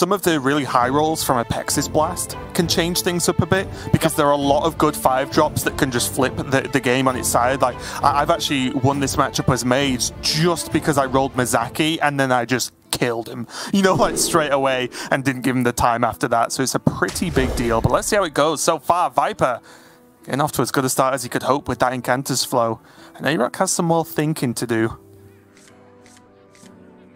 some of the really high rolls from a Pexis Blast can change things up a bit, because there are a lot of good 5-drops that can just flip the game on its side. Like, I've actually won this matchup as mage just because I rolled Mizaki and then I just killed him, you know, like straight away, and didn't give him the time after that. So it's a pretty big deal. But let's see how it goes. So far, Viper getting off to as good a start as he could hope with that Incanter's Flow. And AyRoK has some more thinking to do.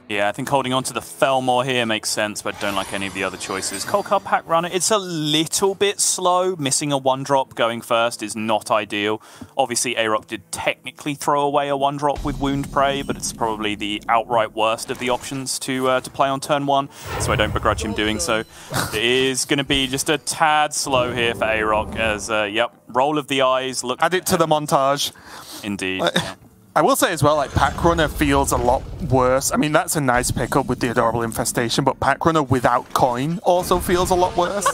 Yeah, I think holding on to the Felmore here makes sense, but don't like any of the other choices. Cold Card Pack Runner, it's a little bit slow. Missing a 1-drop going first is not ideal. Obviously, AyRoK did technically throw away a 1-drop with Wound Prey, but it's probably the outright worst of the options to play on turn 1, so I don't begrudge him doing so. It is going to be just a tad slow here for AyRoK as, yep, roll of the eyes. Look, add it to the montage. Indeed. Yeah. I will say as well, like, Pack Runner feels a lot worse. I mean, that's a nice pickup with the Adorable Infestation, but Pack Runner without coin also feels a lot worse.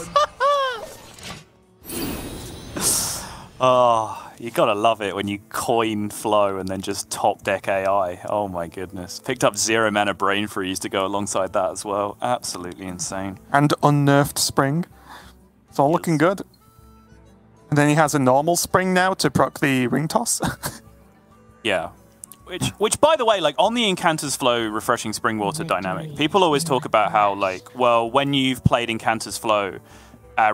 Oh, you gotta love it when you coin Flow and then just top deck AI. Oh my goodness. Picked up 0 mana Brain Freeze to go alongside that as well. Absolutely insane. And unnerved Spring. It's all looking good. And then he has a normal Spring now to proc the Ring Toss. Yeah. Which, by the way, like, on the Incanter's Flow Refreshing Springwater dynamic, people always talk about how, like, well, when you've played Incanter's Flow,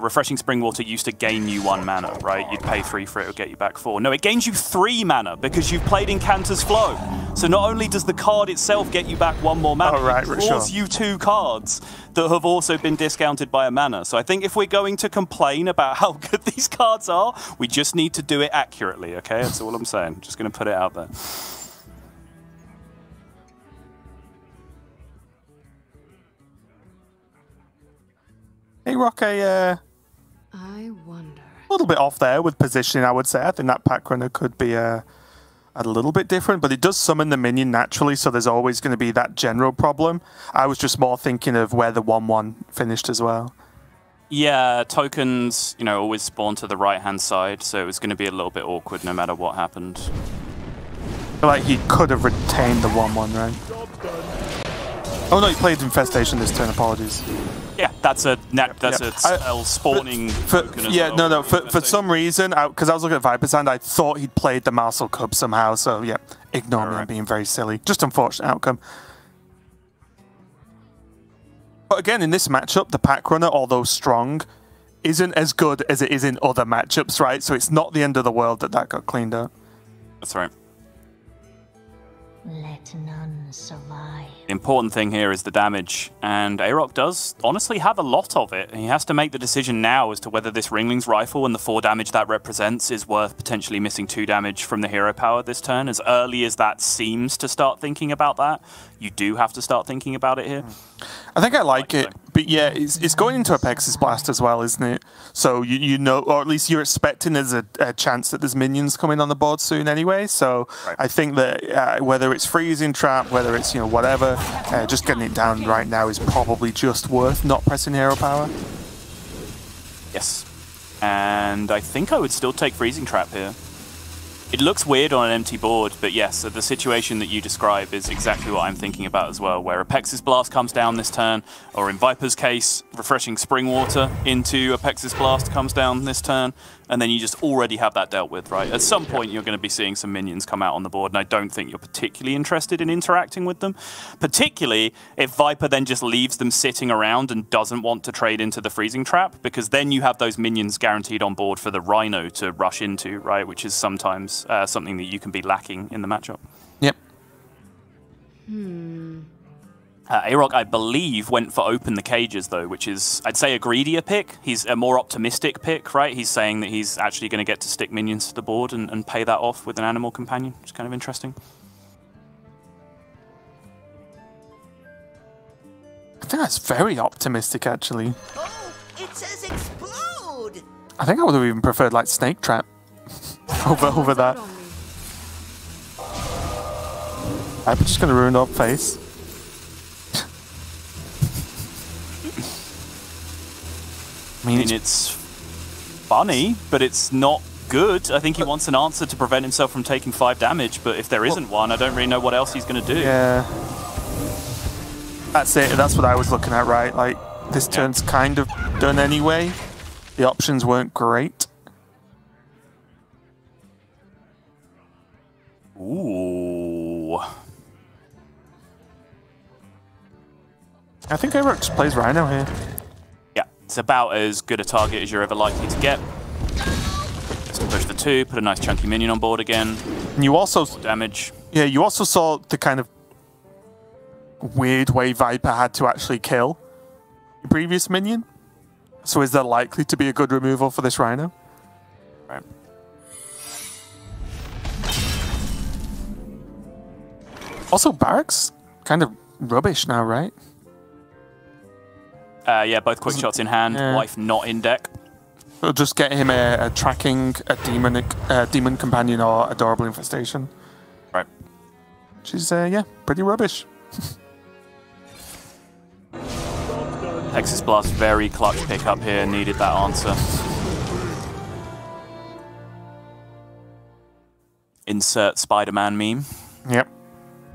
Refreshing Springwater used to gain you 1 mana, right? You'd pay 3 for it, it would get you back 4. No, it gains you 3 mana because you've played Incanter's Flow. So not only does the card itself get you back 1 more mana, it draws you 2 cards that have also been discounted by a mana. So I think if we're going to complain about how good these cards are, we just need to do it accurately, okay? That's all I'm saying. Just going to put it out there. AyRoK, I wonder. A little bit off there with positioning, I would say. I think that Pack Runner could be a little bit different, but it does summon the minion naturally, so there's always going to be that general problem. I was just more thinking of where the 1-1 finished as well. Yeah, tokens, you know, always spawn to the right-hand side, so it was going to be a little bit awkward no matter what happened. I feel like he could have retained the 1-1, right? Oh no, he played Infestation this turn, apologies. Yeah, that's a spell spawning token as well. For some reason, because I was looking at Viper's hand, I thought he'd played the Marcel Cub somehow, so yeah, ignore me, I'm being very silly. Just unfortunate outcome. But again, in this matchup, the Pack Runner, although strong, isn't as good as it is in other matchups, right? So it's not the end of the world that got cleaned up. That's right. Let none survive. The important thing here is the damage, and AyRoK does honestly have a lot of it. He has to make the decision now as to whether this Ringling's Rifle and the 4 damage that represents is worth potentially missing 2 damage from the hero power this turn. As early as that seems to start thinking about that, you do have to start thinking about it here. I think I like it, but yeah, it's going into a Pexis Blast as well, isn't it? So you know, or at least you're expecting there's a chance that there's minions coming on the board soon anyway. So I think that whether it's Freezing Trap, whether it's, you know, whatever, just getting it down right now is probably just worth not pressing hero power. Yes, and I think I would still take Freezing Trap here. It looks weird on an empty board, but yes, the situation that you describe is exactly what I'm thinking about as well, where a Pexis Blast comes down this turn, or in Viper's case, Refreshing Springwater into a Pexis Blast comes down this turn, and then you just already have that dealt with, right? At some point, you're going to be seeing some minions come out on the board, and I don't think you're particularly interested in interacting with them, particularly if Viper then just leaves them sitting around and doesn't want to trade into the Freezing Trap, because then you have those minions guaranteed on board for the Rhino to rush into, right? Which is sometimes something that you can be lacking in the matchup. Yep. AyRoK, I believe, went for Open the Cages, though, which is, I'd say, a greedier pick. He's a more optimistic pick, right? He's saying that he's actually going to get to stick minions to the board and pay that off with an Animal Companion, which is kind of interesting. I think that's very optimistic, actually. Oh, it says explode! I think I would have even preferred, like, Snake Trap over that. I'm just going to ruin up face. I mean, it's funny, but it's not good. I think he wants an answer to prevent himself from taking 5 damage, but if there isn't one, I don't really know what else he's going to do. Yeah. That's it. That's what I was looking at, right? Like, this turn's kind of done anyway. The options weren't great. Ooh. I think AyRoK just plays Rhino here. Yeah, it's about as good a target as you're ever likely to get. Just push the 2, put a nice chunky minion on board again. And you also damage. Yeah, you also saw the kind of weird way Viper had to actually kill the previous minion. So is there likely to be a good removal for this Rhino? Right. Also, Barracks kind of rubbish now, right? Yeah, both quick shots in hand. Wife not in deck. We'll just get him a tracking, a demon companion, or adorable infestation. Right. Which is yeah, pretty rubbish. Texas Blast, very clutch pickup here. Needed that answer. Insert Spider-Man meme. Yep.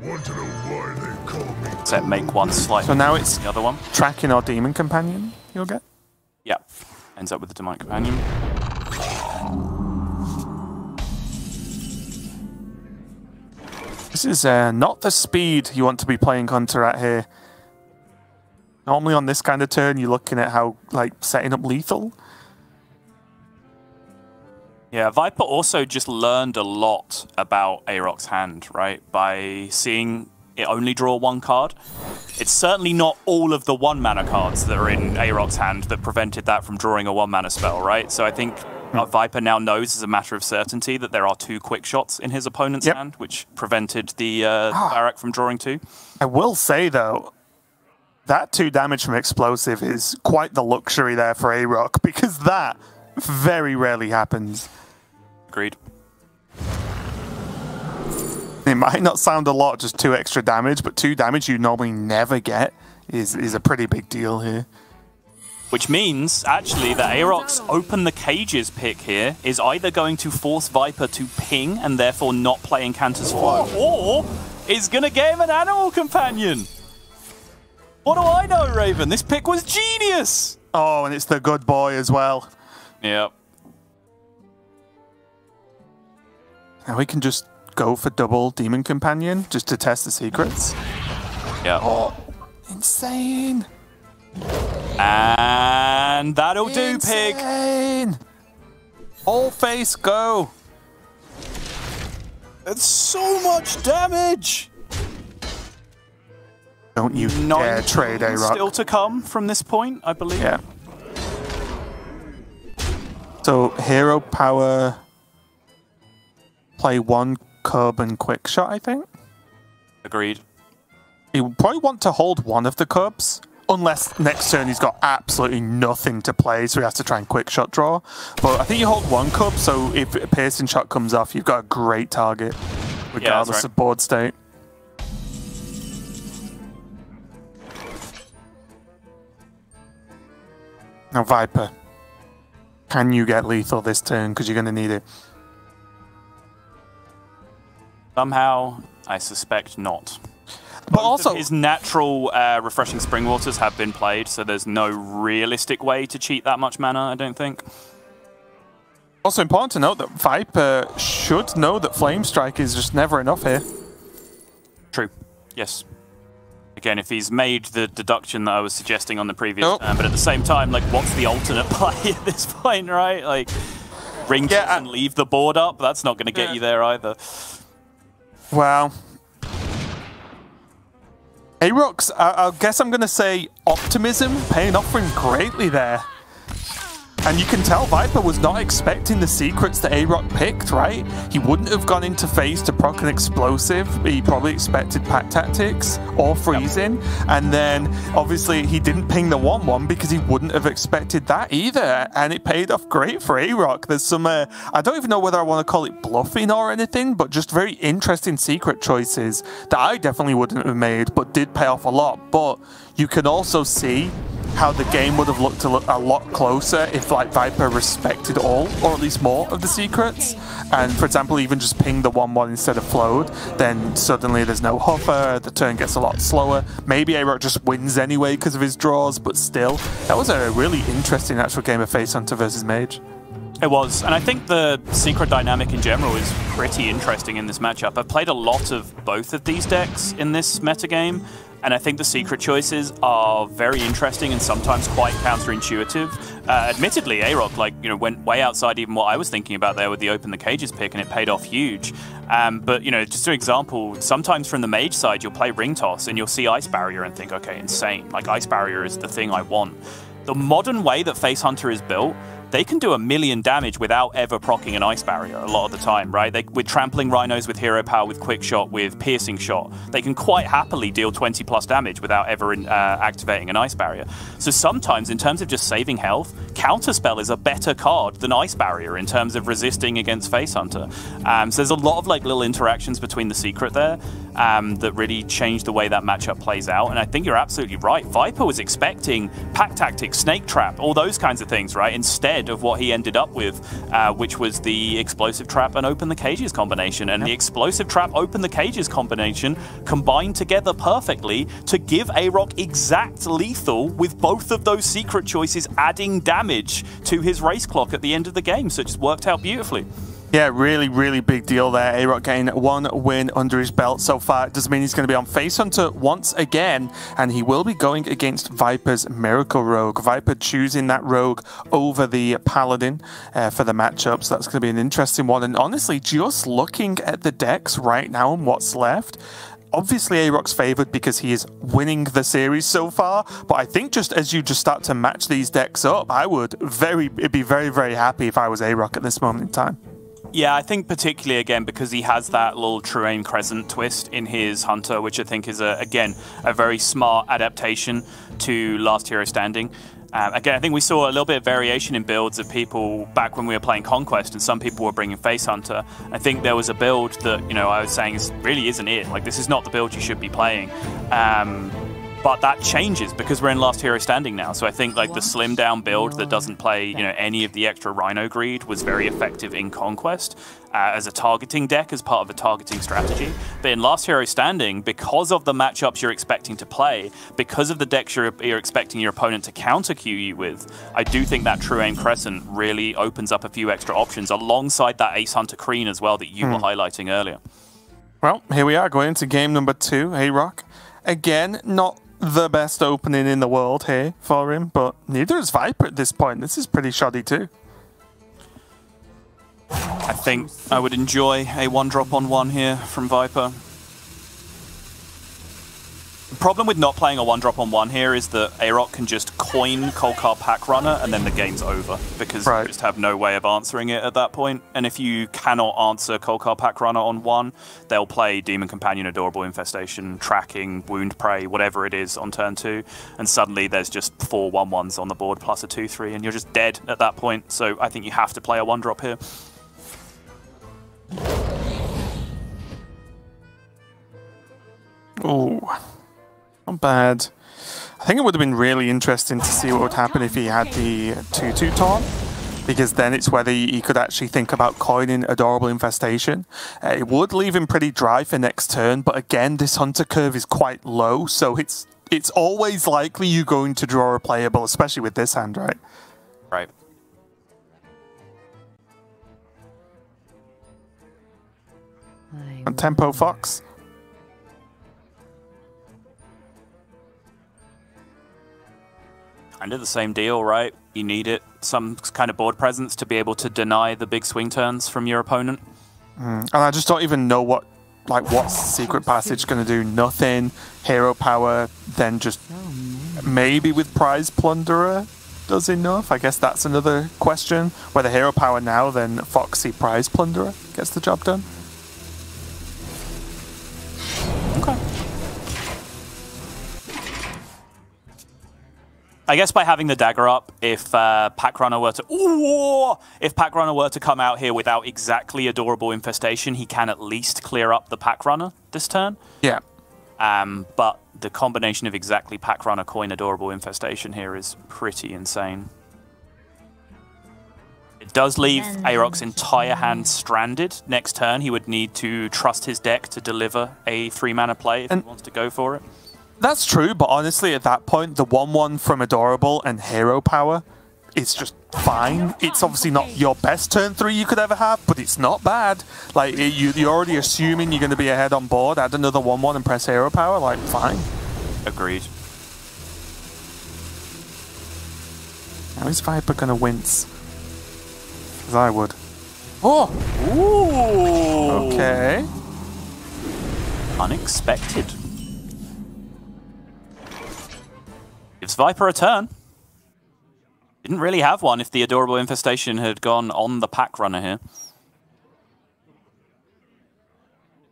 Want to know why they call me? Except make one slightly. So now it's the other one. Tracking or demon companion. You'll get. Yeah. Ends up with the demonic companion. This is not the speed you want to be playing Hunter at here. Normally on this kind of turn, you're looking at how, like, setting up lethal. Yeah, Viper also just learned a lot about AyRoK's hand, right? By seeing it only draw one card. It's certainly not all of the 1-mana cards that are in AyRoK's hand that prevented that from drawing a 1-mana spell, right? So I think Viper now knows as a matter of certainty that there are 2 quick shots in his opponent's hand, which prevented the Barrack from drawing 2. I will say, though, that 2 damage from Explosive is quite the luxury there for AyRoK, because that very rarely happens. Agreed. It might not sound a lot, just 2 extra damage, but 2 damage you normally never get is a pretty big deal here. Which means, actually, that AyRoK's Open the Cages pick here is either going to force Viper to ping and therefore not play Incanter's Flow, or is going to get him an Animal Companion. What do I know, Raven? This pick was genius! Oh, and it's the good boy as well. Yep. Now we can just go for double Demon Companion just to test the secrets. Yeah. Oh, insane. And that'll do, pig. All face go. That's so much damage. Don't you dare trade AyRoK. Still to come from this point, I believe. Yeah. So hero power, play 1 cub and quick shot, I think. Agreed. You probably want to hold 1 of the cubs, unless next turn he's got absolutely nothing to play, so he has to try and quick shot draw. But I think you hold 1 cub, so if a piercing shot comes off, you've got a great target, regardless of board state. Now Viper, can you get lethal this turn? Because you're going to need it. Somehow, I suspect not. But also, his natural refreshing spring waters have been played, so there's no realistic way to cheat that much mana, I don't think. Also important to note that Viper should know that Flame Strike is just never enough here. True. Yes. Again, if he's made the deduction that I was suggesting on the previous turn, but at the same time, like, what's the alternate play at this point, right? Like, ring and leave the board up, that's not going to get you there either. Well, AyRoK's, I guess I'm going to say optimism paying off for him greatly there. And you can tell Viper was not expecting the secrets that AyRoK picked, right? He wouldn't have gone into phase to proc an explosive. He probably expected pack tactics or freezing. Yep. And then, obviously, he didn't ping the 1-1 because he wouldn't have expected that either. And it paid off great for AyRoK. There's some, I don't even know whether I want to call it bluffing or anything, but just very interesting secret choices that I definitely wouldn't have made, but did pay off a lot. But you can also see how the game would have looked a lot closer if like Viper respected all, or at least more, of the secrets. And for example, even just ping the 1-1 instead of flowed, then suddenly there's no hover, the turn gets a lot slower. Maybe AyRoK just wins anyway because of his draws, but still, that was a really interesting actual game of Face Hunter versus Mage. It was, and I think the secret dynamic in general is pretty interesting in this matchup. I've played a lot of both of these decks in this metagame, and I think the secret choices are very interesting and sometimes quite counterintuitive. Admittedly, AyRoK went way outside even what I was thinking about there with the Open the Cages pick, and it paid off huge. But just an example, sometimes from the Mage side, you'll play Ring Toss and you'll see Ice Barrier and think, okay, insane. Like, Ice Barrier is the thing I want. The modern way that Face Hunter is built, they can do 1,000,000 damage without ever proccing an Ice Barrier a lot of the time, right? With trampling Rhinos, with Hero Power, with Quick Shot, with Piercing Shot, they can quite happily deal 20 plus damage without ever activating an Ice Barrier. So sometimes, in terms of just saving health, Counterspell is a better card than Ice Barrier in terms of resisting against Face Hunter. So there's a lot of little interactions between the secret there that really change the way that matchup plays out. And I think you're absolutely right. Viper was expecting Pack Tactics, Snake Trap, all those kinds of things, right? Instead of what he ended up with, which was the Explosive Trap and Open the Cages combination. And the Explosive Trap, Open the Cages combination combined together perfectly to give AyRoK exact lethal with both of those secret choices adding damage to his race clock at the end of the game. So it just worked out beautifully. Yeah, really, really big deal there. AyRoK getting 1 win under his belt so far. It doesn't mean he's going to be on Face Hunter once again, and he will be going against Viper's Miracle Rogue. Viper choosing that Rogue over the Paladin for the matchup, so that's going to be an interesting one. And honestly, just looking at the decks right now and what's left, obviously AyRoK's favoured because he is winning the series so far, but I think just as you just start to match these decks up, it'd be very, very happy if I was AyRoK at this moment in time. Yeah, I think particularly, again, because he has that little True Aim Crescent twist in his Hunter, which I think is, again, a very smart adaptation to Last Hero Standing. Again, I think we saw a little bit of variation in builds of people back when we were playing Conquest, and some people were bringing Face Hunter. I think there was a build that, I was saying really isn't it. Like, this is not the build you should be playing. But that changes because we're in Last Hero Standing now. So I think the slim down build that doesn't play any of the extra Rhino greed was very effective in Conquest as a targeting deck, as part of a targeting strategy. But in Last Hero Standing, because of the matchups you're expecting to play, because of the decks you're expecting your opponent to counter queue you with, I do think that True Aim Crescent really opens up a few extra options alongside that Ace Hunter Kreen as well that you were highlighting earlier. Well, here we are going into game number 2. AyRoK, again, not the best opening in the world here for him, but neither is Viper at this point. This is pretty shoddy too. I think I would enjoy a 1-drop on 1 here from Viper. The problem with not playing a 1-drop on 1 here is that AyRoK can just coin Kolkar Pack Runner and then the game's over because you just have no way of answering it at that point. And if you cannot answer Kolkar Pack Runner on 1, they'll play Demon Companion, Adorable Infestation, Tracking, Wound Prey, whatever it is on turn 2. And suddenly there's just 4 1-1s on the board plus a 2-3 and you're just dead at that point. So I think you have to play a 1-drop here. Ooh. Not bad. I think it would have been really interesting to see what would happen if he had the 2-2 taunt, because then it's whether he could actually think about coining Adorable Infestation. It would leave him pretty dry for next turn, but again, this Hunter curve is quite low, so it's always likely you're going to draw a playable, especially with this hand, right? Right. And Tempo Fox. Kind of the same deal, right? You need it, some kind of board presence to be able to deny the big swing turns from your opponent. And I just don't even know what's Secret Passage going to do. Nothing. Hero Power, then just maybe with Prize Plunderer does enough. I guess that's another question. Whether Hero Power now, then Foxy Prize Plunderer gets the job done. Okay. I guess by having the dagger up, if Pack Runner were to come out here without exactly Adorable Infestation, he can at least clear up the Pack Runner this turn. Yeah. But the combination of exactly Pack Runner, Coin, Adorable Infestation here is pretty insane. It does leave AyRoK's entire hand stranded. Next turn, he would need to trust his deck to deliver a 3-mana play if he wants to go for it. That's true, but honestly, at that point, the 1/1 from Adorable and Hero Power is just fine. It's obviously not your best turn 3 you could ever have, but it's not bad. Like, you're already assuming you're going to be ahead on board. Add another 1/1 and press Hero Power, like, fine. Agreed. How is Viper going to wince? Because I would. Oh! Ooh! Okay. Unexpected. Gives Viper a turn. Didn't really have one if the Adorable Infestation had gone on the Pack Runner here.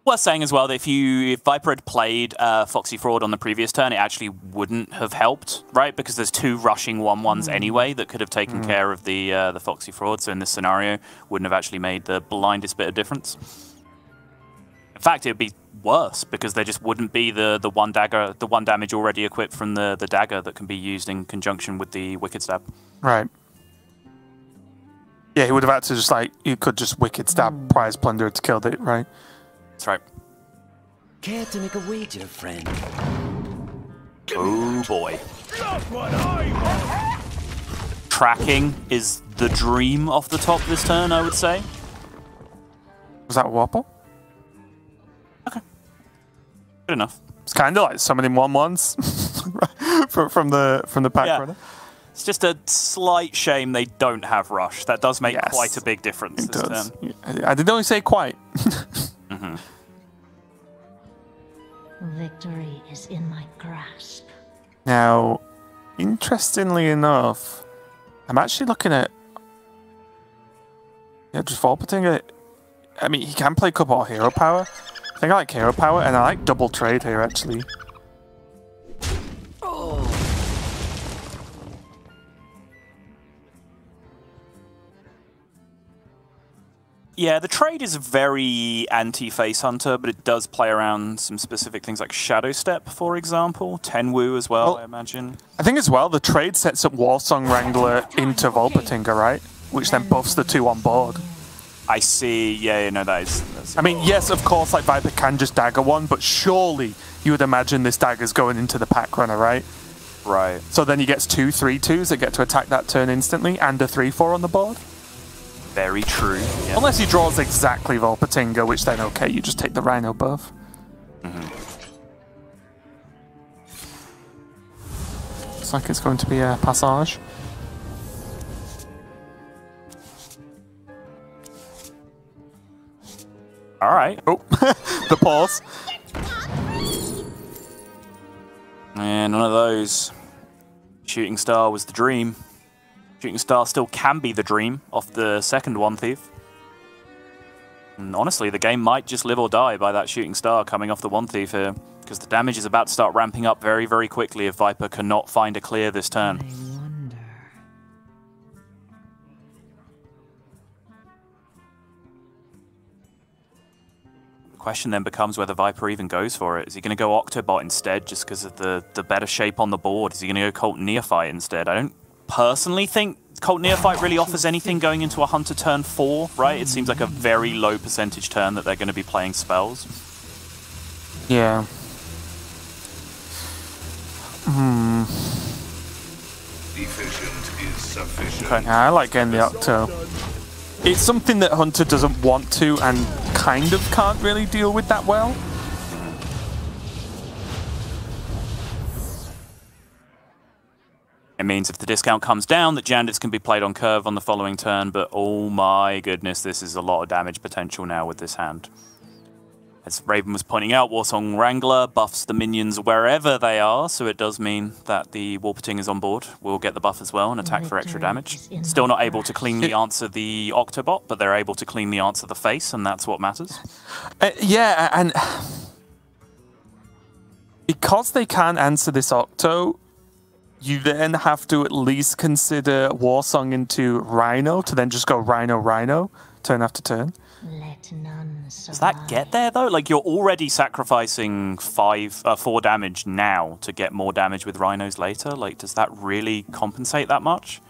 Worth saying as well that if Viper had played Foxy Fraud on the previous turn, it actually wouldn't have helped, right? Because there's 2 rushing 1/1s anyway that could have taken care of the Foxy Fraud. So in this scenario, wouldn't have actually made the blindest bit of difference. In fact, it would be worse because there just wouldn't be the one dagger, the 1 damage already equipped from the dagger that can be used in conjunction with the Wicked Stab. Right. Yeah, he would have had to just like, you could just Wicked Stab Prize Plunderer to kill it, right? That's right. Care to make a wager, friend? Oh boy. Tracking is the dream off the top this turn, I would say. Was that Wobble? Okay. Good enough. It's kind of like summoning 1/1s from the Pack Runner. It's just a slight shame they don't have Rush. That does make quite a big difference It this does. turn. I did only say quite. Victory is in my grasp. Now, interestingly enough, I'm actually looking at... Yeah, just Volpating it. I mean, he can play couple Hero Power. I think I like Hero Power, and I like double trade here, actually. Yeah, the trade is very anti-Face Hunter, but it does play around some specific things like Shadow Step, for example. Tenwu as well, I imagine. I think as well, the trade sets up Warsong Wrangler into Volpatinger, right? Which then buffs the 2 on board. I see. Yeah, no, that's I mean, yes, of course, like Viper can just dagger 1, but surely you would imagine this dagger's going into the Pack Runner, right? Right. So then he gets 2 3/2s that get to attack that turn instantly, and a 3/4 on the board. Very true. Yeah. Unless he draws exactly Volpatinga, which then, okay, you just take the Rhino buff. Looks like it's going to be a Passage. All right. Oh, the pause. And none of those. Shooting Star was the dream. Shooting Star still can be the dream off the second One Thief. And honestly, the game might just live or die by that Shooting Star coming off the One Thief here, because the damage is about to start ramping up very, very quickly if Viper cannot find a clear this turn. The question then becomes whether Viper even goes for it. Is he going to go Octobot instead just because of the better shape on the board? Is he going to go Cult Neophyte instead? I don't personally think Cult Neophyte really offers anything going into a Hunter turn 4, right? It seems like a very low percentage turn that they're going to be playing spells. Yeah. Efficient is sufficient. Okay. I like getting the Octo. It's something that Hunter doesn't want to and kind of can't really deal with that well. It means if the discount comes down, that Jandits can be played on curve on the following turn, but oh my goodness, this is a lot of damage potential now with this hand. As Raven was pointing out, Warsong Wrangler buffs the minions wherever they are, so it does mean that the Warpating is on board. We'll get the buff as well and attack for extra damage. Still not able to cleanly answer the Octobot, but they're able to cleanly answer the face, and that's what matters. Yeah, and because they can't answer this Octo, you then have to at least consider Warsong into Rhino to then just go Rhino, Rhino, turn after turn. Let none Does that get there though? Like, you're already sacrificing 4 damage now to get more damage with rhinos later. Like, does that really compensate that much?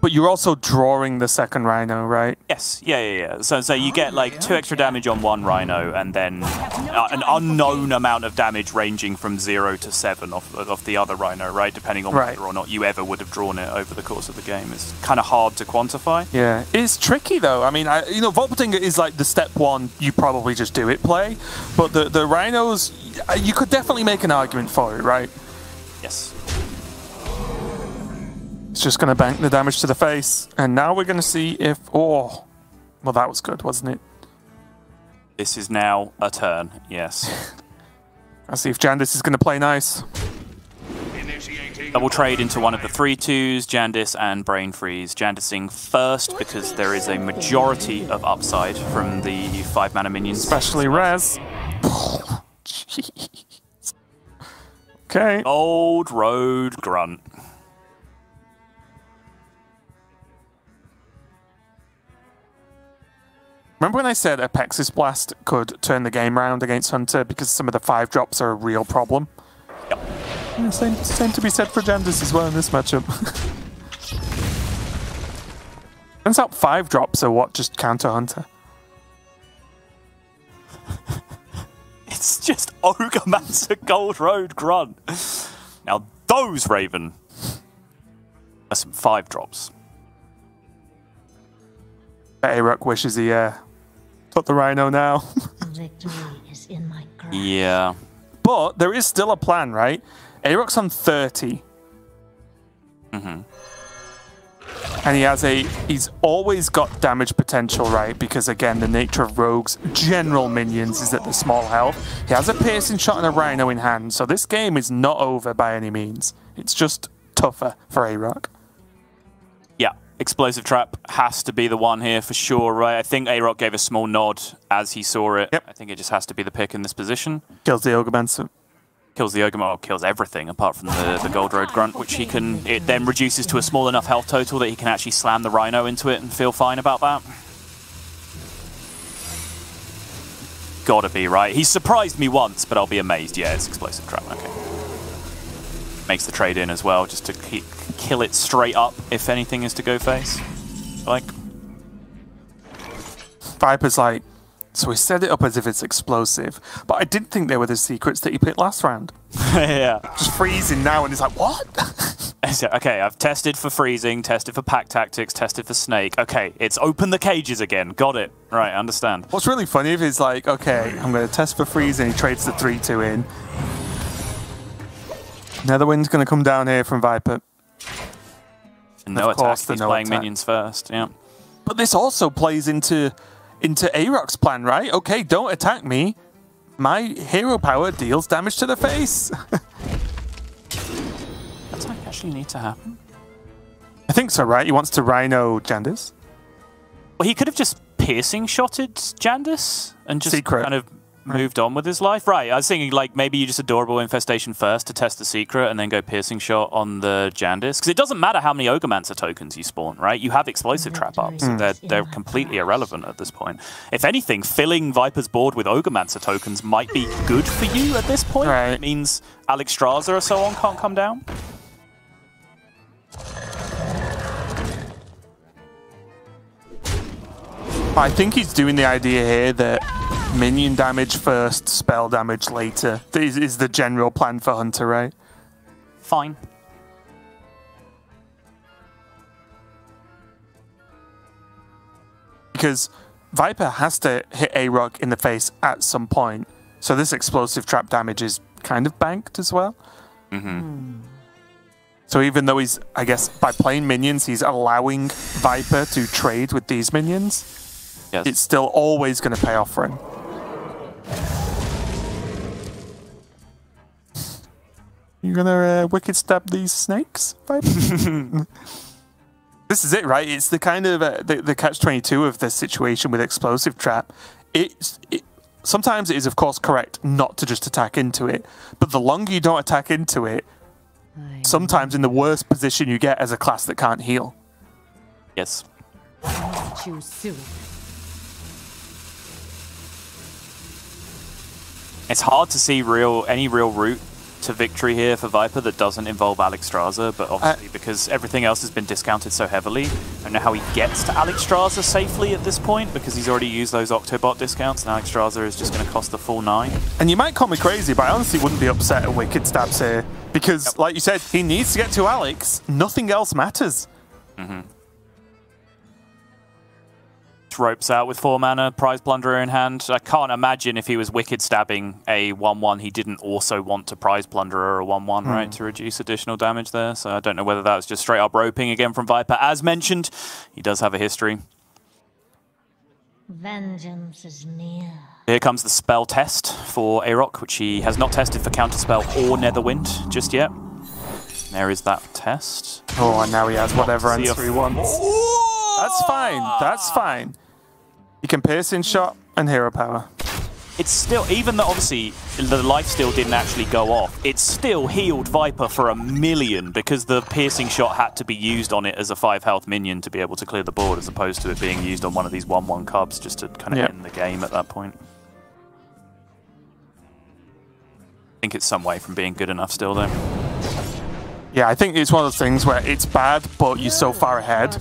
But you're also drawing the second rhino, right? Yes, yeah. So you get like 2 extra damage on 1 rhino, and then an unknown amount of damage ranging from 0 to 7 off the other rhino, right? Depending on whether or not you ever would have drawn it over the course of the game. It's kind of hard to quantify. Yeah, it's tricky though. I mean, you know, Volpatinga is like the step 1, you probably just do it play. But the rhinos, you could definitely make an argument for it, right? Yes. It's just going to bank the damage to the face. And now we're going to see if... Oh, well, that was good, wasn't it? This is now a turn, yes. Let's see if Jandis is going to play nice. Double trade into one of the 3/2s, Jandis and Brain Freeze. Jandising first because there is a majority of upside from the 5-mana minions. Especially Res. Oh, jeez. Okay. Old Road Grunt. Remember when I said a Pexis Blast could turn the game around against Hunter because some of the 5 drops are a real problem? Yep. Yeah, same to be said for Jandis as well in this matchup. Turns out 5 drops are what just counter Hunter. It's just Ogremancer Gold Road Grunt. Now those, Raven, are some 5 drops. AyRoK wishes he took the rhino now. Victory is in my grasp. Yeah. But there is still a plan, right? AyRoK's on 30. Mm-hmm. And he's always got damage potential, right? Because again, the nature of Rogue's general minions is that they're small health. He has a piercing shot and a rhino in hand, so this game is not over by any means. It's just tougher for AyRoK. Yeah. Explosive Trap has to be the one here for sure, right? I think AyRoK gave a small nod as he saw it. Yep. I think it just has to be the pick in this position. Kills the Ogremancer. Kills the Ogremancer, kills everything apart from the Gold Road Grunt, which he can... It then reduces to a small enough health total that he can actually slam the Rhino into it and feel fine about that. Gotta be, right? He's surprised me once, but I'll be amazed. Yeah, it's Explosive Trap, okay. Makes the trade in as well, just to kill it straight up if anything is to go face. Like, Viper's like, so he set it up as if it's explosive, but I didn't think they were the secrets that he picked last round. yeah. Just freezing now, and he's like, what? Okay, I've tested for freezing, tested for pack tactics, tested for snake. Okay, it's open the cages again. Got it. Right, understand. What's really funny if he's like, okay, I'm going to test for freezing, he trades the 3/2 in. Netherwind's going to come down here from Viper. And no attack, he's playing minions first, yeah. But this also plays into AyRoK's plan, right? Okay, don't attack me. My hero power deals damage to the face. Attack actually need to happen? I think so, right? He wants to Rhino Jandis. Well, he could have just piercing shotted Jandis and just kind of moved on with his life. Right, I was thinking like maybe you just Adorable Infestation first to test the secret and then go piercing shot on the Jandis. Because it doesn't matter how many Ogremancer tokens you spawn, right? You have Explosive Trap up, so they're completely irrelevant at this point. If anything, filling Viper's board with Ogremancer tokens might be good for you at this point. Right. It means Alexstrasza or so on can't come down. I think he's doing the idea here that minion damage first, spell damage later. This is the general plan for Hunter, right? Fine. Because Viper has to hit AyRoK in the face at some point, so this Explosive Trap damage is kind of banked as well. Mm-hmm. So even though he's, I guess, by playing minions, he's allowing Viper to trade with these minions, yes, it's still always going to pay off for him. You gonna wicked stab these snakes, Viper? This is it, right? It's the kind of the catch-22 of the situation with Explosive Trap. Sometimes it is, of course, correct not to just attack into it, but the longer you don't attack into it, sometimes in the worst position you get as a class that can't heal. Yes. Choose soon. It's hard to see any real route to victory here for Viper that doesn't involve Alexstrasza, but obviously because everything else has been discounted so heavily, I don't know how he gets to Alexstrasza safely at this point, because he's already used those Octobot discounts, and Alexstrasza is just going to cost the full 9. And you might call me crazy, but I honestly wouldn't be upset at Wicked Stabs here, because, like you said, he needs to get to Alex. Nothing else matters. Ropes out with 4 mana, Prize Plunderer in hand. I can't imagine if he was Wicked Stabbing a 1-1, he didn't also want to Prize Plunderer a 1-1, right, to reduce additional damage there. So I don't know whether that was just straight up roping again from Viper. As mentioned, he does have a history. Vengeance is near. Here comes the spell test for AyRoK, which he has not tested for Counterspell or Netherwind just yet. There is that test. Oh, and now he has whatever answer he wants. That's fine. That's fine. You can Piercing Shot and Hero Power. It's still, even though obviously the life steal didn't actually go off, it's still healed Viper for 1,000,000 because the Piercing Shot had to be used on it as a 5 health minion to be able to clear the board, as opposed to it being used on one of these 1-1 cubs just to kind of end the game at that point. I think it's some way from being good enough still though. Yeah, I think it's one of those things where it's bad, but you're so far ahead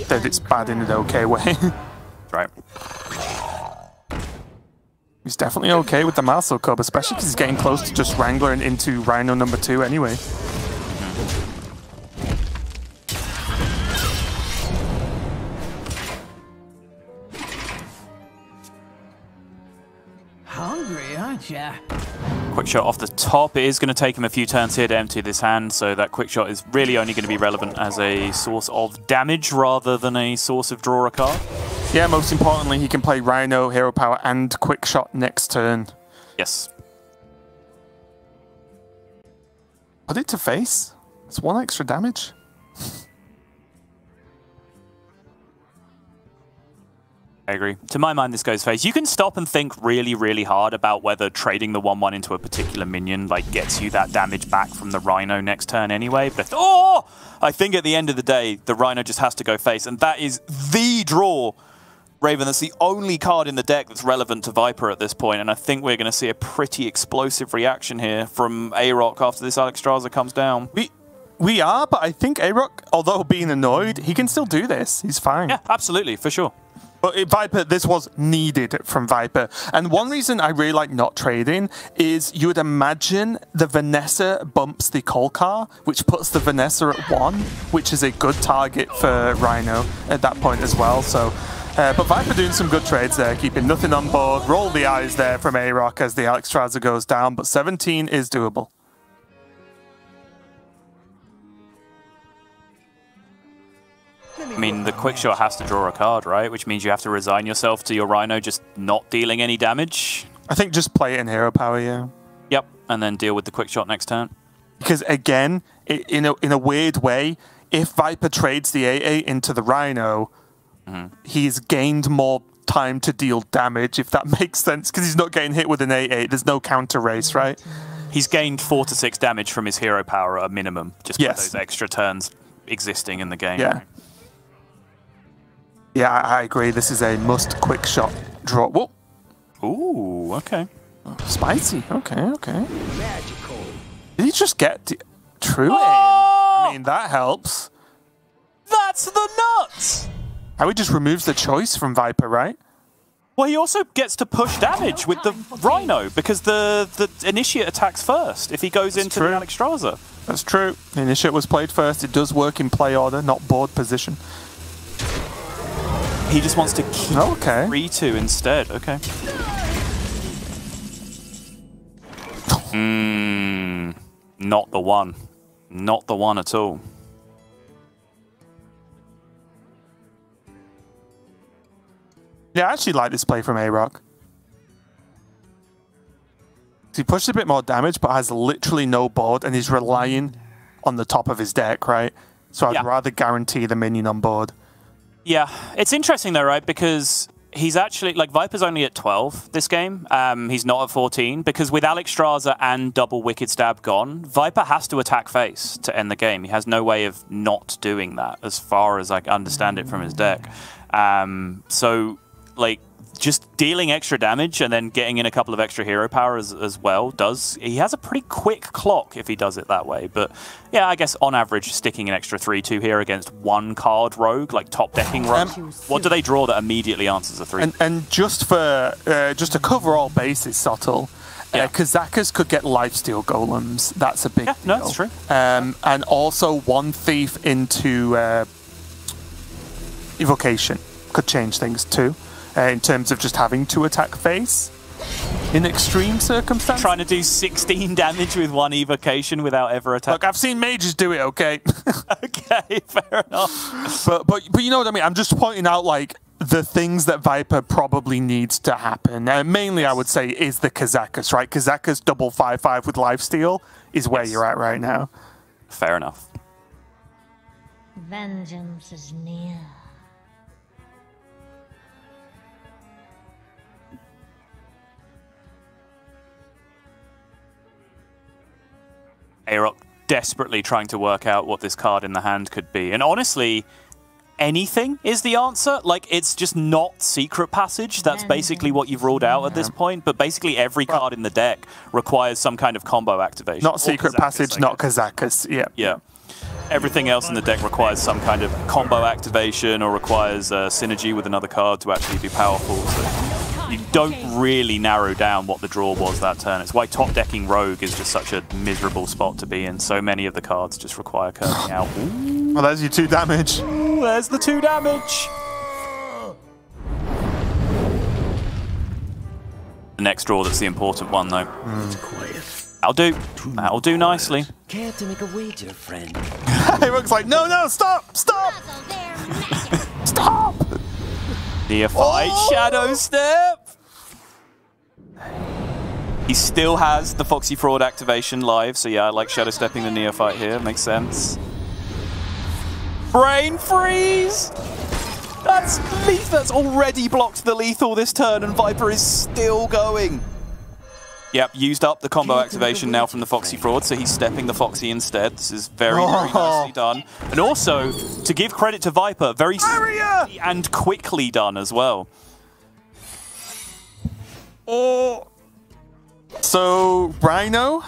that it's bad in an okay way. Right. He's definitely okay with the Marcel Cub, especially because he's getting close to just Wrangler into Rhino number 2 anyway. Hungry, aren't ya? Quick shot off the top. It is going to take him a few turns here to empty this hand, so that quick shot is really only going to be relevant as a source of damage rather than a source of draw a card. Yeah, most importantly, he can play Rhino, Hero Power, and Quick Shot next turn. Yes. Put it to face. It's 1 extra damage. I agree. To my mind, this goes face. You can stop and think really, really hard about whether trading the 1-1 into a particular minion like gets you that damage back from the Rhino next turn anyway. But I think at the end of the day, the Rhino just has to go face, and that is the draw. Raven, that's the only card in the deck that's relevant to Viper at this point, and I think we're going to see a pretty explosive reaction here from AyRoK after this Alexstrasza comes down. We are, but I think AyRoK, although being annoyed, he can still do this. He's fine. Yeah, absolutely, for sure. But Viper, this was needed from Viper. And one reason I really like not trading is you would imagine the Vanessa bumps the Kolkar, which puts the Vanessa at 1, which is a good target for Rhino at that point as well. So, but Viper doing some good trades there, keeping nothing on board. Roll the eyes there from AyRoK as the Alexstrasza goes down, but 17 is doable. I mean, the quick shot has to draw a card, right? Which means you have to resign yourself to your Rhino just not dealing any damage. I think just play it in Hero Power, yeah. Yep, and then deal with the quick shot next turn. Because again, in a weird way, if Viper trades the 8/8 into the Rhino, he's gained more time to deal damage, if that makes sense, because he's not getting hit with an 8/8. There's no counter race, right? He's gained 4 to 6 damage from his Hero Power at a minimum, just by those extra turns existing in the game. Yeah. Right? Yeah, I agree. This is a must quick shot draw. Whoa. Ooh, okay. Oh, spicy. Okay, okay. Magical. Did he just get true aim? I mean, that helps. That's the nuts! How he just removes the choice from Viper, right? Well, he also gets to push damage with the Rhino, because the Initiate attacks first if he goes into the Alexstrasza. That's true. The Initiate was played first. It does work in play order, not board position. He just wants to keep 3-2 instead. Okay. Not the one. Not the one at all. Yeah, I actually like this play from AyRoK. He pushes a bit more damage, but has literally no board, and he's relying on the top of his deck, right? So I'd rather guarantee the minion on board. Yeah, it's interesting though, right? Because he's actually, like, Viper's only at 12 this game. He's not at 14, because with Alexstrasza and double Wicked Stab gone, Viper has to attack face to end the game. He has no way of not doing that, as far as I understand it from his deck. So, like, just dealing extra damage and then getting in a couple of extra hero power as well does. He has a pretty quick clock if he does it that way. But yeah, I guess on average, sticking an extra 3/2 here against one card rogue, like top decking rogue, what do they draw that immediately answers a 3? And just for just to cover all bases, Subtle. Kazakus could get lifesteal golems. That's a big deal. No, that's true. And also one thief into evocation could change things too, in terms of just having to attack face in extreme circumstances. Trying to do 16 damage with one evocation without ever attacking. Look, I've seen mages do it. Okay. Okay, fair enough. But you know what I mean. I'm just pointing out like the things that Viper probably needs to happen. Mainly, I would say, is the Kazakus, right? Kazakus double 5/5 with lifesteal is where you're at right now. Fair enough. Vengeance is near. AyRoK desperately trying to work out what this card in the hand could be. And honestly, anything is the answer. Like, it's just not Secret Passage. That's basically what you've ruled out at this point. But basically every card in the deck requires some kind of combo activation. Not Secret Passage, not Kazakus. Yeah. Yeah. Everything else in the deck requires some kind of combo activation or requires synergy with another card to actually be powerful. So you don't really narrow down what the draw was that turn. It's why top decking Rogue is just such a miserable spot to be in. So many of the cards just require curving out. Well, there's your 2 damage. Ooh, there's the 2 damage. The next draw that's the important one, though. That'll do. That'll do nicely. Care to make a wager, friend? AyRoK's like, no, stop! Stop! Neophyte Shadow Step. He still has the Foxy Fraud activation live, so yeah, I like Shadow Stepping the Neophyte here. Makes sense. Brain Freeze! That's lethal. That's already blocked the lethal this turn, and Viper is still going. Yep, used up the combo activation now from the Foxy Fraud, so he's stepping the Foxy instead. This is very, very nicely done. And also, to give credit to Viper, very speedy and quickly done as well. Oh. So, Rhino?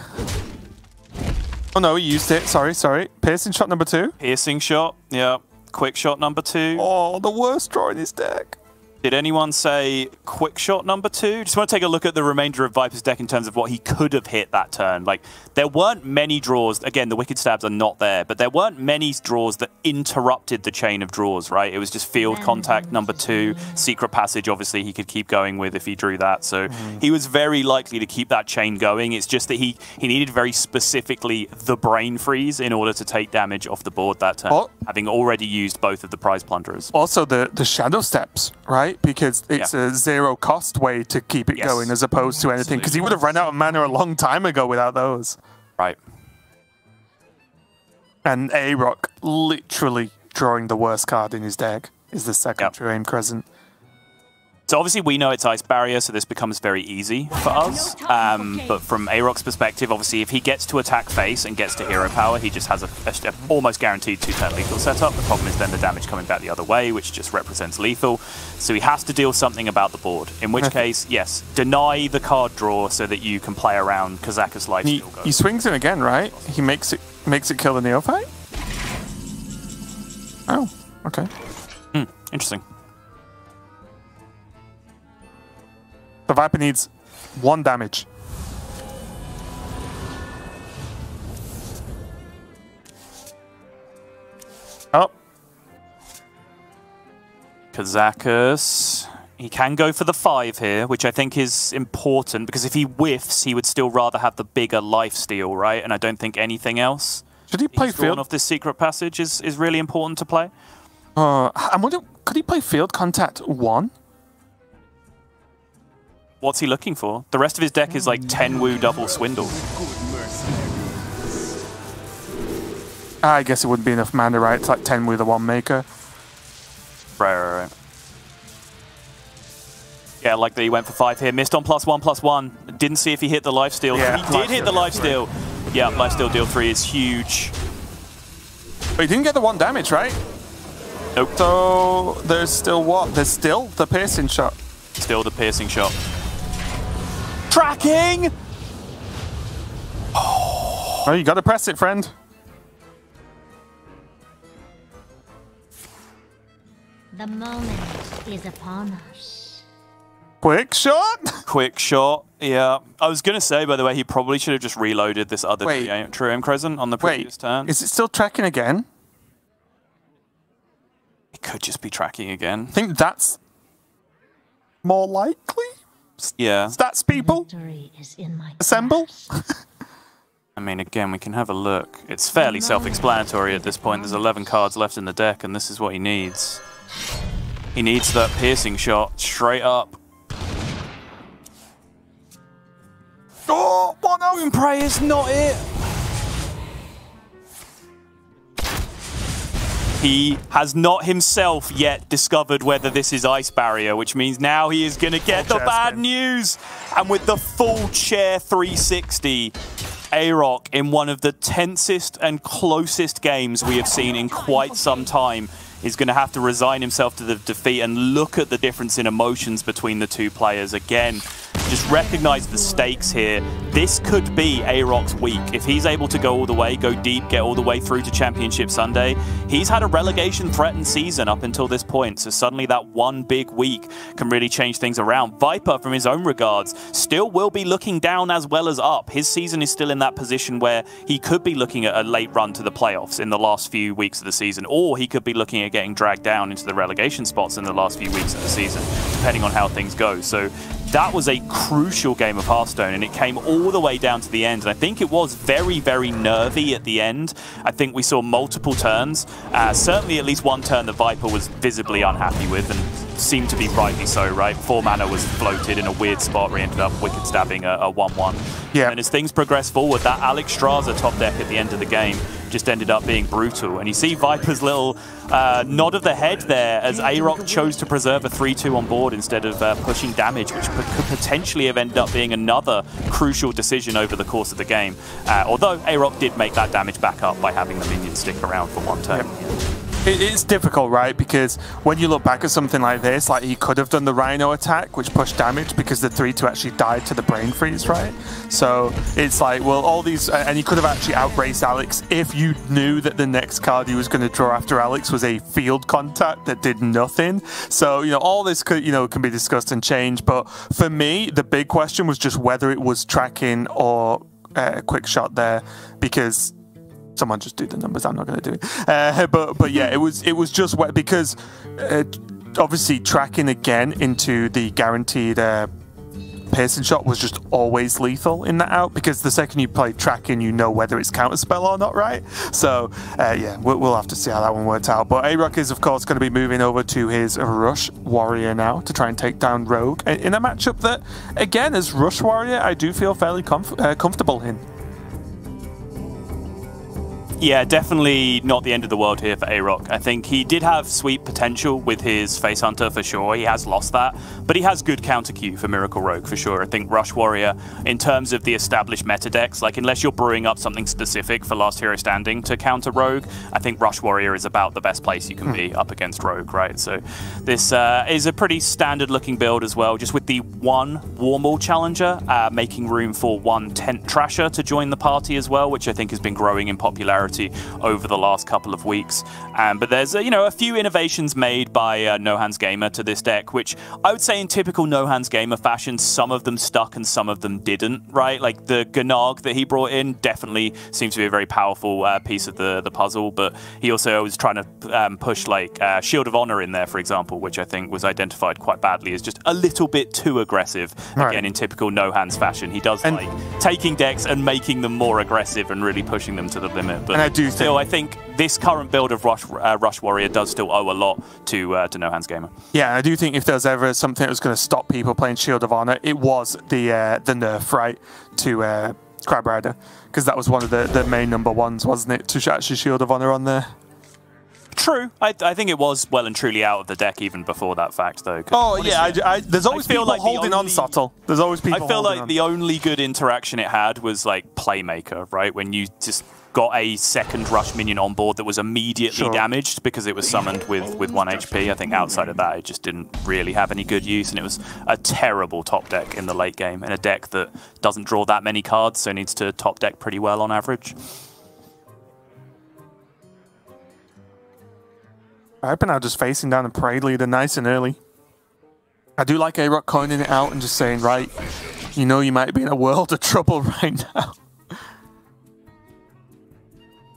Oh no, he used it. Sorry. Piercing shot number 2. Piercing shot, yeah. Quick shot number 2. Oh, the worst draw in his deck. Did anyone say quick shot number 2? Just want to take a look at the remainder of Viper's deck in terms of what he could have hit that turn. Like, there weren't many draws. Again, the Wicked Stabs are not there, but there weren't many draws that interrupted the chain of draws, right? It was just field contact number 2, Secret Passage, obviously, he could keep going with if he drew that. So he was very likely to keep that chain going. It's just that he needed very specifically the Brain Freeze in order to take damage off the board that turn, having already used both of the Prize Plunderers. Also, the Shadow Steps, right? Because it's a 0 cost way to keep it going as opposed to anything. Because he would have run out of mana a long time ago without those. Right. And AyRoK literally drawing the worst card in his deck is the second True Aim Crescent. So obviously we know it's Ice Barrier, so this becomes very easy for us. But from AyRoK's perspective, obviously if he gets to attack face and gets to hero power, he just has a almost guaranteed 2-turn lethal setup. The problem is then the damage coming back the other way, which just represents lethal. So he has to deal something about the board. In which case, yes, deny the card draw so that you can play around Kazakus' lifesteal. He swings it again, right? He makes it kill the Neophyte? Oh, okay. Interesting. The Viper needs 1 damage. Oh. Kazakus. He can go for the 5 here, which I think is important, because if he whiffs, he would still rather have the bigger lifesteal, right? And I don't think anything else. Should he play field? Off this Secret Passage is really important to play. I'm wondering, could he play Field Contact 1? What's he looking for? The rest of his deck is like 10 Woo double Swindle. I guess it wouldn't be enough mana, right? It's like 10 Woo the 1 maker. Right. Yeah, like that he went for 5 here. Missed on +1/+1. Didn't see if he hit the lifesteal. Yeah, he did hit the lifesteal. Yeah, lifesteal deal 3 is huge. But he didn't get the 1 damage, right? Nope. So there's still what? There's still the piercing shot. Still the piercing shot. Tracking! Oh, you gotta press it, friend. The moment is upon us. Quick shot? Quick shot, yeah. I was going to say, by the way, he probably should have just reloaded this other True Aim Crescent on the previous turn. Is it still tracking again? It could just be tracking again. I think that's more likely. Yeah. Stats people, Victory is in my assemble. I mean, again, we can have a look. It's fairly self-explanatory at this point. There's 11 cards left in the deck, and this is what he needs. He needs that piercing shot straight up. Oh, what no? Moon Prey is not it. He has not himself yet discovered whether this is Ice Barrier, which means now he is going to get the bad news. And with the full chair 360, AyRoK in one of the tensest and closest games we have seen in quite some time is going to have to resign himself to the defeat and look at the difference in emotions between the two players. Again, just recognize the stakes here. This could be AyRoK's week. If he's able to go all the way, go deep, get all the way through to Championship Sunday, he's had a relegation-threatened season up until this point, so suddenly that one big week can really change things around. Viper, from his own regards, still will be looking down as well as up. His season is still in that position where he could be looking at a late run to the playoffs in the last few weeks of the season, or he could be looking at getting dragged down into the relegation spots in the last few weeks of the season, depending on how things go. So that was a crucial game of Hearthstone, and it came all the way down to the end. And I think it was very, very nervy at the end. I think we saw multiple turns, certainly at least one turn that Viper was visibly unhappy with, and seemed to be rightly so, right? 4 mana was floated in a weird spot where he ended up wicked stabbing a 1-1. Yeah. And as things progressed forward, that Alex Straza top deck at the end of the game just ended up being brutal. And you see Viper's little nod of the head there as AyRoK chose to preserve a 3-2 on board instead of pushing damage, which could potentially have ended up being another crucial decision over the course of the game. Although AyRoK did make that damage back up by having the minions stick around for one turn. Yep. It's difficult, right? Because when you look back at something like this, like he could have done the Rhino attack, which pushed damage because the 3-2 actually died to the brain freeze, right? So it's like, well, all these, and he could have actually outraced Alex if you knew that the next card he was going to draw after Alex was a field contact that did nothing. So, you know, all this could, you know, can be discussed and changed. But for me, the big question was just whether it was tracking or a quick shot there, because someone just do the numbers. I'm not going to do it. But yeah, it was just wet because obviously tracking again into the guaranteed piercing shot was just always lethal in that out, because the second you play tracking, you know whether it's counterspell or not, right? So yeah, we'll have to see how that one works out. But AyRoK is of course going to be moving over to his Rush Warrior now to try and take down Rogue in a matchup that, again, as Rush Warrior, I do feel fairly comfortable in. Yeah, definitely not the end of the world here for AyRoK. I think he did have sweet potential with his Face Hunter for sure. He has lost that, but he has good counter queue for Miracle Rogue for sure. I think Rush Warrior, in terms of the established meta decks, like unless you're brewing up something specific for Last Hero Standing to counter Rogue, I think Rush Warrior is about the best place you can be up against Rogue, right? So this is a pretty standard looking build as well, just with the one Warmaul challenger, making room for one Tent Trasher to join the party as well, which I think has been growing in popularity over the last couple of weeks. But there's you know, a few innovations made by No Hands Gamer to this deck, which I would say in typical No Hands Gamer fashion, some of them stuck and some of them didn't, right? Like the Gnarg that he brought in definitely seems to be a very powerful piece of the puzzle, but he also was trying to push like Shield of Honor in there, for example, which I think was identified quite badly as just a little bit too aggressive. Right. Again, in typical No Hands fashion, he does like taking decks and making them more aggressive and really pushing them to the limit. But and I do still, I think this current build of Rush Warrior does still owe a lot to No Hands Gamer. Yeah, I do think if there was ever something that was going to stop people playing Shield of Honor, it was the nerf, right, to Crab Rider, because that was one of the main number ones, wasn't it, to actually Shield of Honor on there. True. I think it was well and truly out of the deck even before that fact, though. Oh, yeah, there's always people like holding on subtle. There's always people I feel like the only good interaction it had was like Playmaker, right? When you just got a second rush minion on board that was immediately damaged because it was summoned with 1 HP. I think outside of that, it just didn't really have any good use, and it was a terrible top deck in the late game, in a deck that doesn't draw that many cards, so needs to top deck pretty well on average. Viper now just facing down a Parade Leader nice and early. I do like AyRoK coining it out and just saying, right, you know you might be in a world of trouble right now.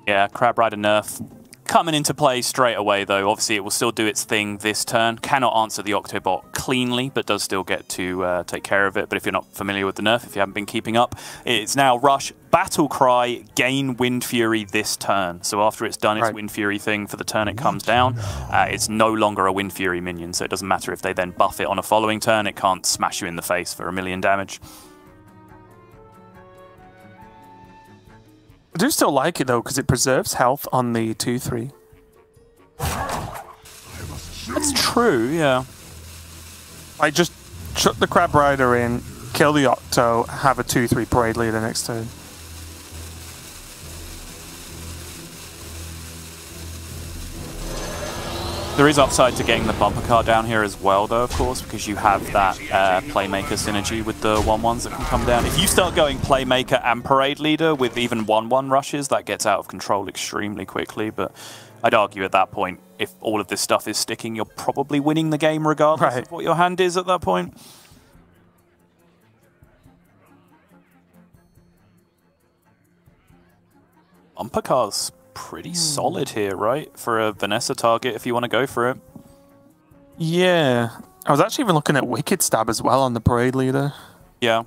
Yeah, Crab Rider nerf coming into play straight away, though. Obviously, it will still do its thing this turn. Cannot answer the Octobot cleanly, but does still get to take care of it. But if you're not familiar with the nerf, if you haven't been keeping up, it's now Rush, Battle Cry, gain Wind Fury this turn. So after it's done its Wind Fury thing for the turn it comes down, it's no longer a Wind Fury minion. So it doesn't matter if they then buff it on a following turn. It can't smash you in the face for 1,000,000 damage. I do still like it though, because it preserves health on the 2/3. That's true, yeah. I just chuck the Crab Rider in, kill the Octo, have a 2/3 Parade Leader next turn. There is upside to getting the bumper car down here as well, though, of course, because you have that Playmaker synergy with the 1/1s that can come down. If you start going Playmaker and Parade Leader with even 1/1 rushes, that gets out of control extremely quickly. But I'd argue at that point, if all of this stuff is sticking, you're probably winning the game regardless of what your hand is at that point. Bumper car's pretty solid here, right? For a Vanessa target, if you want to go for it. Yeah. I was actually even looking at Wicked Stab as well on the Parade Leader. Yeah.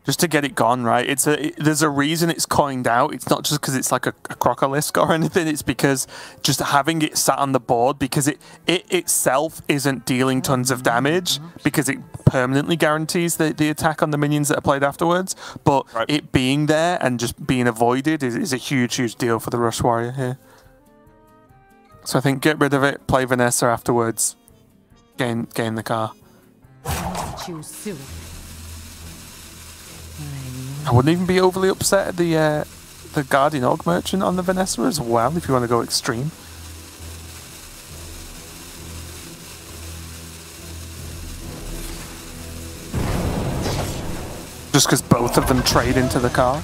Just to get it gone, right? There's a reason it's coined out. It's not just because it's like a Crocolisk or anything. It's because just having it sat on the board, because it itself isn't dealing tons of damage, because it permanently guarantees the attack on the minions that are played afterwards. But it being there and just being avoided is a huge, huge deal for the Rush Warrior here. So I think get rid of it, play Vanessa afterwards, gain the car. Choose soon. I wouldn't even be overly upset at the Guardian Orc Merchant on the Vanessa as well, if you want to go extreme. Just because both of them trade into the car.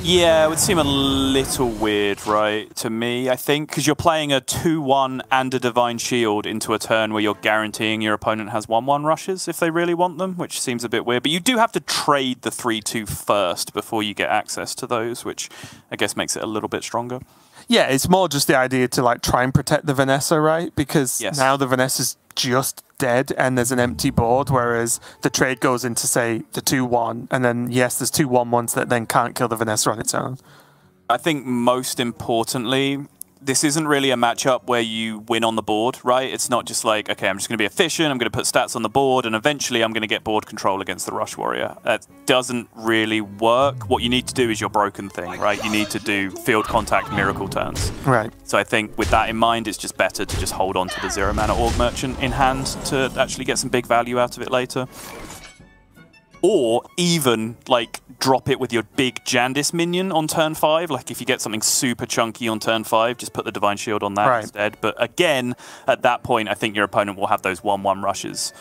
Yeah, it would seem a little weird, right, to me, I think, because you're playing a 2/1 and a Divine Shield into a turn where you're guaranteeing your opponent has 1/1 rushes if they really want them, which seems a bit weird. But you do have to trade the 3/2 first before you get access to those, which I guess makes it a little bit stronger. Yeah, it's more just the idea to like try and protect the Vanessa, right? Because now the Vanessa's just dead and there's an empty board, whereas the trade goes into, say, the 2/1, and then, yes, there's 2 1/1s that then can't kill the Vanessa on its own. I think most importantly, this isn't really a matchup where you win on the board, right? It's not just like, okay, I'm just going to be efficient, I'm going to put stats on the board, and eventually I'm going to get board control against the Rush Warrior. That doesn't really work. What you need to do is your broken thing, right? You need to do field contact miracle turns. Right. So I think with that in mind, it's just better to just hold on to the 0-mana Orc Merchant in hand to actually get some big value out of it later. Or even, like, drop it with your big Jandis minion on turn 5. Like, if you get something super chunky on turn 5, just put the Divine Shield on that instead. But again, at that point, I think your opponent will have those 1/1 rushes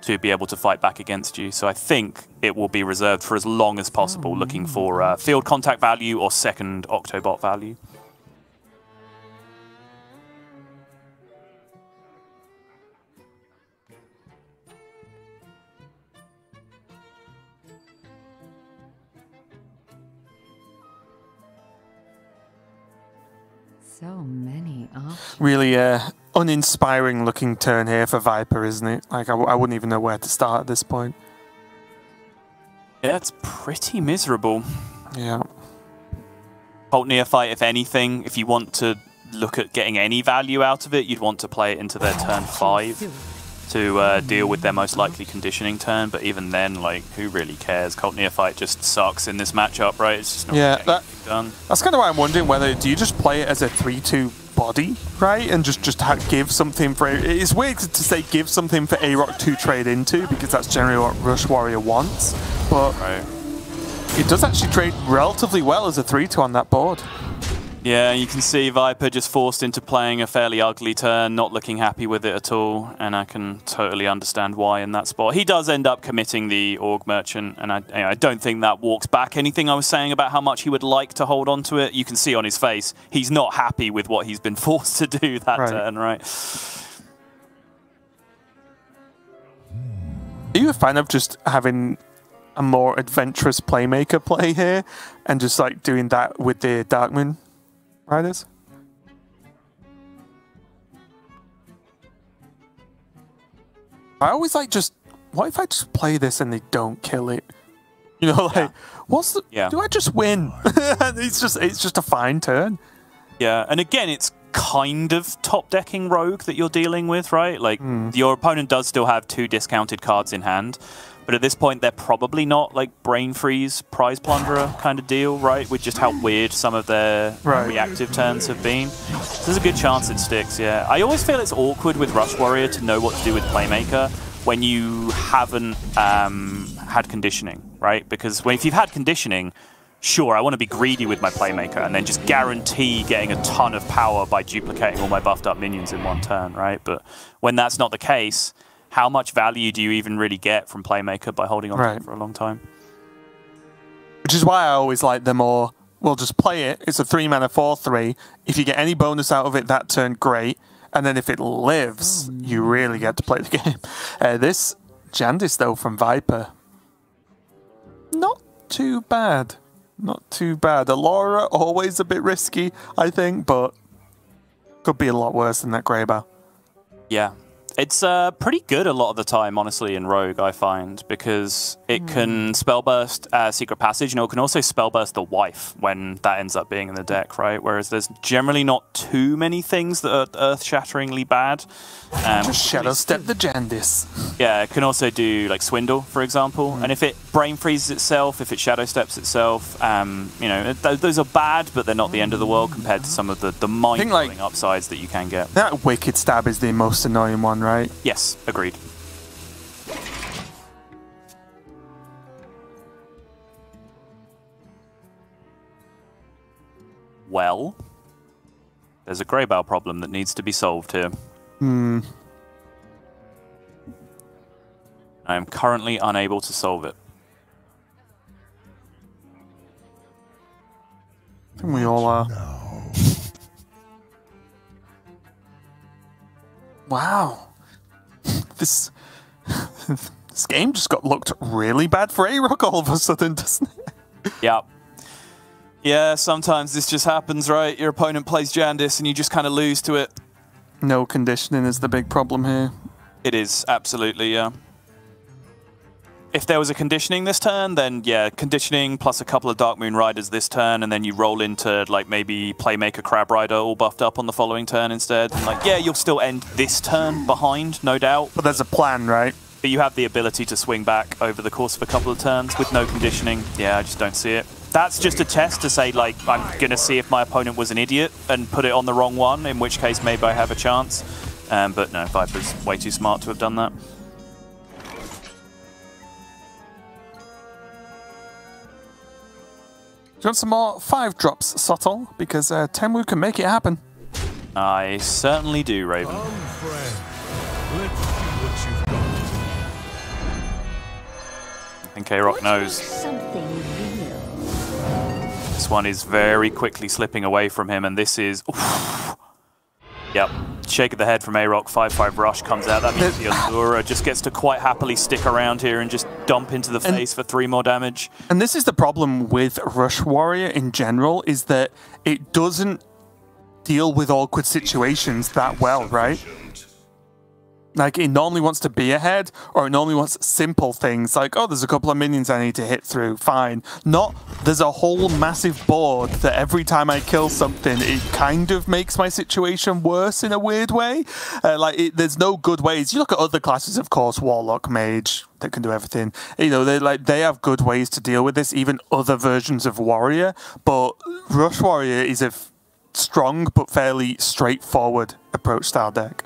to be able to fight back against you. So I think it will be reserved for as long as possible, looking for field contact value or second Octobot value. So many options. Really uninspiring looking turn here for Viper, isn't it? Like, I wouldn't even know where to start at this point. Yeah, it's pretty miserable. Yeah. Cult Neophyte, if anything, if you want to look at getting any value out of it, you'd want to play it into their turn 5 to deal with their most likely conditioning turn. But even then, like, who really cares? Cult Neophyte just sucks in this matchup, right? It's just not getting anything done. That's kind of why I'm wondering whether, do you just play it as a 3/2 body, right? And just give something for it. It's weird to say give something for AyRoK to trade into, because that's generally what Rush Warrior wants. But It does actually trade relatively well as a 3-2 on that board. Yeah, you can see Viper just forced into playing a fairly ugly turn, not looking happy with it at all, and I can totally understand why in that spot. He does end up committing the Org Merchant, and I don't think that walks back anything I was saying about how much he would like to hold on to it. You can see on his face, he's not happy with what he's been forced to do that turn, right? Are you a fan of just having a more adventurous playmaker play here, and just like doing that with the Darkmoon Riders? I always like just, what if I just play this and they don't kill it? You know, like, what's the, do I just win? it's just a fine turn. Yeah, and again, it's kind of top-decking rogue that you're dealing with, right? Like, your opponent does still have 2 discounted cards in hand, but at this point, they're probably not like Brain Freeze, Prize Plunderer kind of deal, right? With just how weird some of their reactive turns have been. So there's a good chance it sticks, yeah. I always feel it's awkward with Rush Warrior to know what to do with Playmaker when you haven't had conditioning, right? Because if you've had conditioning, sure, I want to be greedy with my Playmaker and then just guarantee getting a ton of power by duplicating all my buffed up minions in one turn, right? But when that's not the case, how much value do you even really get from Playmaker by holding on to it for a long time? Which is why I always like the more, well, just play it. It's a 3-mana 4/3. If you get any bonus out of it that turn, great. And then if it lives, you really get to play the game. This Jandis, though, from Viper, not too bad. Not too bad. Allura, always a bit risky, I think, but could be a lot worse than that Greybow. Yeah. It's pretty good a lot of the time, honestly, in Rogue, I find, because it can Spellburst Secret Passage, and it can also Spellburst the Wife when that ends up being in the deck, right? Whereas there's generally not too many things that are earth-shatteringly bad. Just Shadow Step the Jandis. Yeah, it can also do, like, Swindle, for example. And if it Brain Freezes itself, if it Shadow Steps itself, you know, those are bad, but they're not the end of the world compared to some of the mind-blowing upsides that you can get. That Wicked Stab is the most annoying one, right? Yes, agreed. Well, there's a Greybow problem that needs to be solved here. I am currently unable to solve it. I think we all are. Wow. This game just got looked really bad for AyRoK all of a sudden, doesn't it? Yep. Yeah, sometimes this just happens, right? Your opponent plays Jandis and you just kind of lose to it. No conditioning is the big problem here. It is, absolutely, yeah. If there was a conditioning this turn, then yeah, conditioning plus a couple of Darkmoon Riders this turn, and then you roll into like maybe Playmaker Crab Rider all buffed up on the following turn instead. And like, yeah, you'll still end this turn behind, no doubt. But there's a plan, right? But you have the ability to swing back over the course of a couple of turns with no conditioning. Yeah, I just don't see it. That's just a test to say, like, I'm going to see if my opponent was an idiot and put it on the wrong one, in which case maybe I have a chance. But no, Viper's way too smart to have done that. Do you want some more 5-drops, Sotol? Because Tenwu can make it happen. I certainly do, Raven. Come, friend. Let's see what you've got. I think AyRoK knows. Something real. This one is very quickly slipping away from him, and this is... Oof. Yep. Shake of the head from AyRoK, 5/5 rush comes out. That means the Allura just gets to quite happily stick around here and just dump into the face for 3 more damage. And this is the problem with Rush Warrior in general, is that it doesn't deal with awkward situations that well, right? Like, it normally wants to be ahead, or it normally wants simple things like, oh, there's a couple of minions I need to hit through, fine. Not, there's a whole massive board that every time I kill something, it kind of makes my situation worse in a weird way. There's no good ways. You look at other classes, of course, Warlock, Mage, that can do everything. You know, they have good ways to deal with this, even other versions of Warrior, but Rush Warrior is a strong but fairly straightforward approach style deck.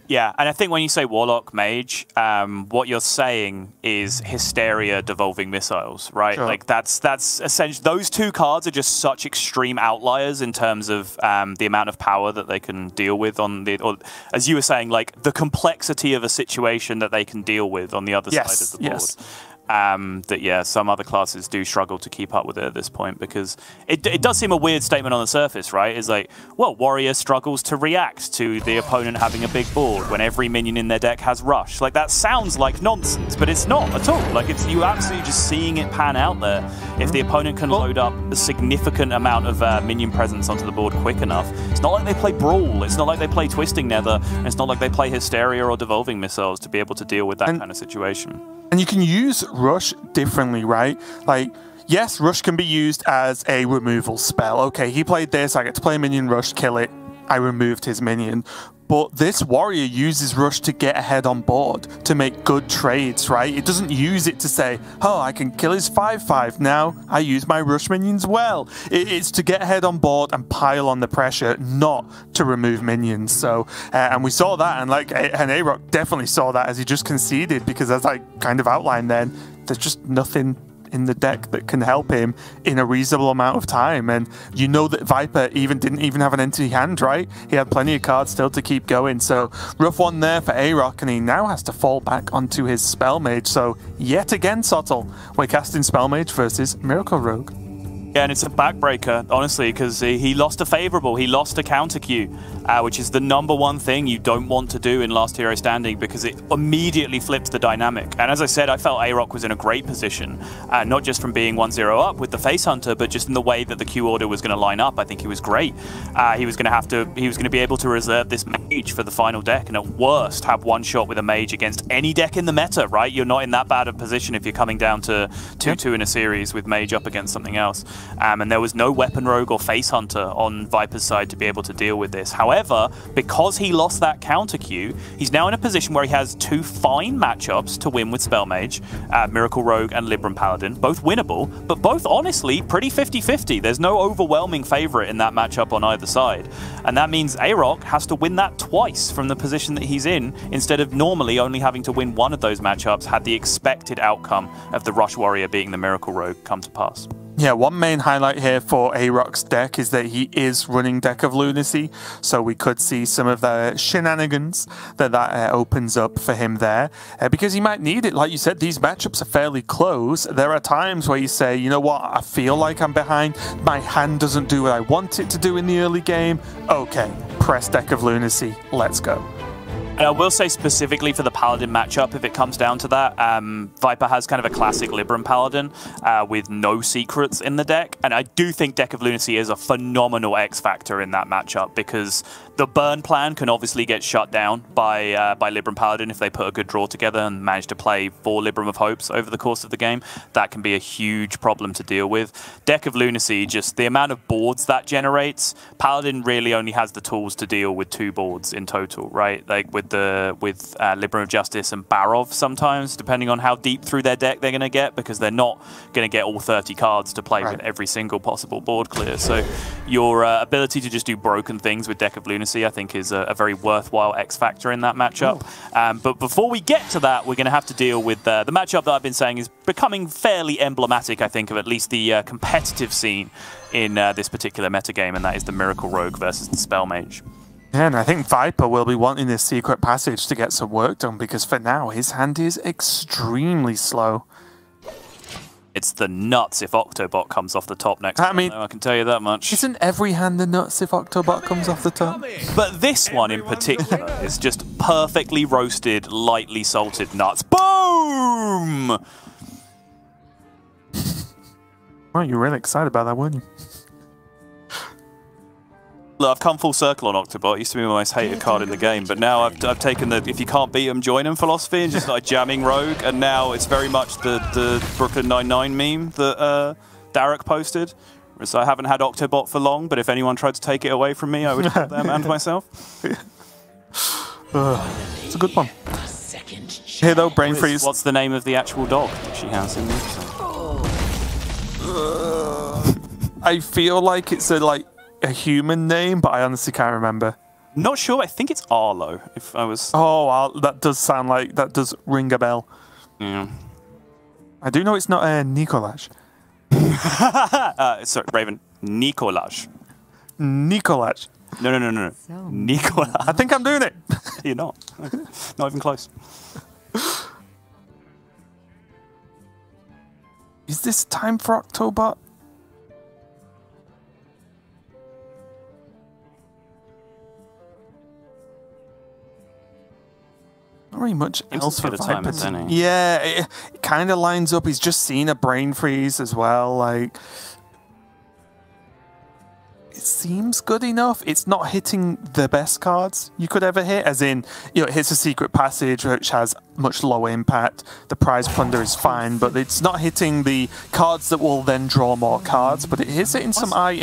Yeah, and I think when you say Warlock Mage, what you're saying is Hysteria devolving missiles, right? Sure. Like that's essentially, those two cards are just such extreme outliers in terms of the amount of power that they can deal with on the, or as you were saying, like the complexity of a situation that they can deal with on the other side of the board. Yes. That yeah, some other classes do struggle to keep up with it at this point, because it does seem a weird statement on the surface, right? It's like, well, Warrior struggles to react to the opponent having a big board when every minion in their deck has Rush. Like, that sounds like nonsense, but it's not at all. Like, it's you absolutely just seeing it pan out there. If the opponent can load up a significant amount of minion presence onto the board quick enough, it's not like they play Brawl, it's not like they play Twisting Nether, and it's not like they play Hysteria or Devolving Missiles to be able to deal with that kind of situation. And you can use Rush differently, right? Like, yes, Rush can be used as a removal spell. Okay, he played this, I get to play minion Rush, kill it, I removed his minion. But this Warrior uses Rush to get ahead on board, to make good trades, right? It doesn't use it to say, oh, I can kill his 5/5, now I use my Rush minions well. It's to get ahead on board and pile on the pressure, not to remove minions. So, and we saw that, and AyRoK definitely saw that as he just conceded, because as I kind of outlined then, there's just nothing in the deck that can help him in a reasonable amount of time. And you know that Viper didn't even have an empty hand, right? He had plenty of cards still to keep going. So rough one there for AyRoK, and he now has to fall back onto his Spell Mage. So yet again, Sottle, we're casting Spell Mage versus Miracle Rogue. Yeah, and it's a backbreaker, honestly, because he lost a favorable, he lost a counter queue, which is the #1 thing you don't want to do in Last Hero Standing, because it immediately flips the dynamic. And as I said, I felt AyRoK was in a great position, not just from being 1-0 up with the Face Hunter, but just in the way that the queue order was going to line up. I think he was great. He was going to be able to reserve this mage for the final deck, and at worst have one shot with a mage against any deck in the meta, right? You're not in that bad a position if you're coming down to 2-2 in a series with mage up against something else. And there was no Weapon Rogue or Face Hunter on Viper's side to be able to deal with this. However, because he lost that counter queue, he's now in a position where he has two fine matchups to win with Spell Mage, Miracle Rogue and Libram Paladin, both winnable, but both honestly pretty 50-50. There's no overwhelming favorite in that matchup on either side. And that means AyRoK has to win that twice from the position that he's in, instead of normally only having to win one of those matchups had the expected outcome of the Rush Warrior being the Miracle Rogue come to pass. Yeah, one main highlight here for AyRoK's deck is that he is running Deck of Lunacy, so we could see some of the shenanigans that opens up for him there, because he might need it. Like you said, these matchups are fairly close. There are times where you say, you know what, I feel like I'm behind, my hand doesn't do what I want it to do in the early game. Okay, press Deck of Lunacy, let's go. And I will say specifically for the Paladin matchup, if it comes down to that, Viper has kind of a classic Libram Paladin with no secrets in the deck. And I do think Deck of Lunacy is a phenomenal X factor in that matchup, because the burn plan can obviously get shut down by Libram Paladin if they put a good draw together and manage to play 4 Libram of Hopes over the course of the game. That can be a huge problem to deal with. Deck of Lunacy, just the amount of boards that generates, Paladin really only has the tools to deal with 2 boards in total, right? Like with Libram of Justice and Barov sometimes, depending on how deep through their deck they're going to get, because they're not going to get all 30 cards to play with every single possible board clear. So your ability to just do broken things with Deck of Lunacy, I think, is a very worthwhile X factor in that matchup. But before we get to that, we're going to have to deal with the matchup that I've been saying is becoming fairly emblematic, I think, of at least the competitive scene in this particular metagame, and that is the Miracle Rogue versus the Spell Mage. Yeah, and I think Viper will be wanting this secret passage to get some work done, because for now his hand is extremely slow. It's the nuts if Octobot comes off the top next I mean, I can tell you that much. Isn't every hand the nuts if Octobot comes off the top? But this one in particular is just perfectly roasted, lightly salted nuts. Boom! Well, you were really excited about that, weren't you? Look, I've come full circle on Octobot. It used to be my most hated card in the game, but now I've taken the if you can't beat them, join them philosophy and just started jamming Rogue, and now it's very much the Brooklyn Nine-Nine meme that Derek posted. So I haven't had Octobot for long, but if anyone tried to take it away from me, I would help them and myself. It's a good one. Here though, Brain Freeze. What's the name of the actual dog that she has in this? I feel like it's a human name, but I honestly can't remember. Not sure. I think it's Arlo. If I was. Oh, that does sound like that does ring a bell. Yeah. I do know it's not Nikolaj. Sorry, Raven. Nikolaj. Nikolaj. No. So Nikolaj. I think I'm doing it. You're not. Not even close. Is this time for October? Not really much else for Viper. Yeah, it kind of lines up. He's just seen a brain freeze as well. Like, it seems good enough. It's not hitting the best cards you could ever hit, as in, you know, it hits a secret passage which has much lower impact. The prize plunder is fine, but it's not hitting the cards that will then draw more cards, but it hits it in some high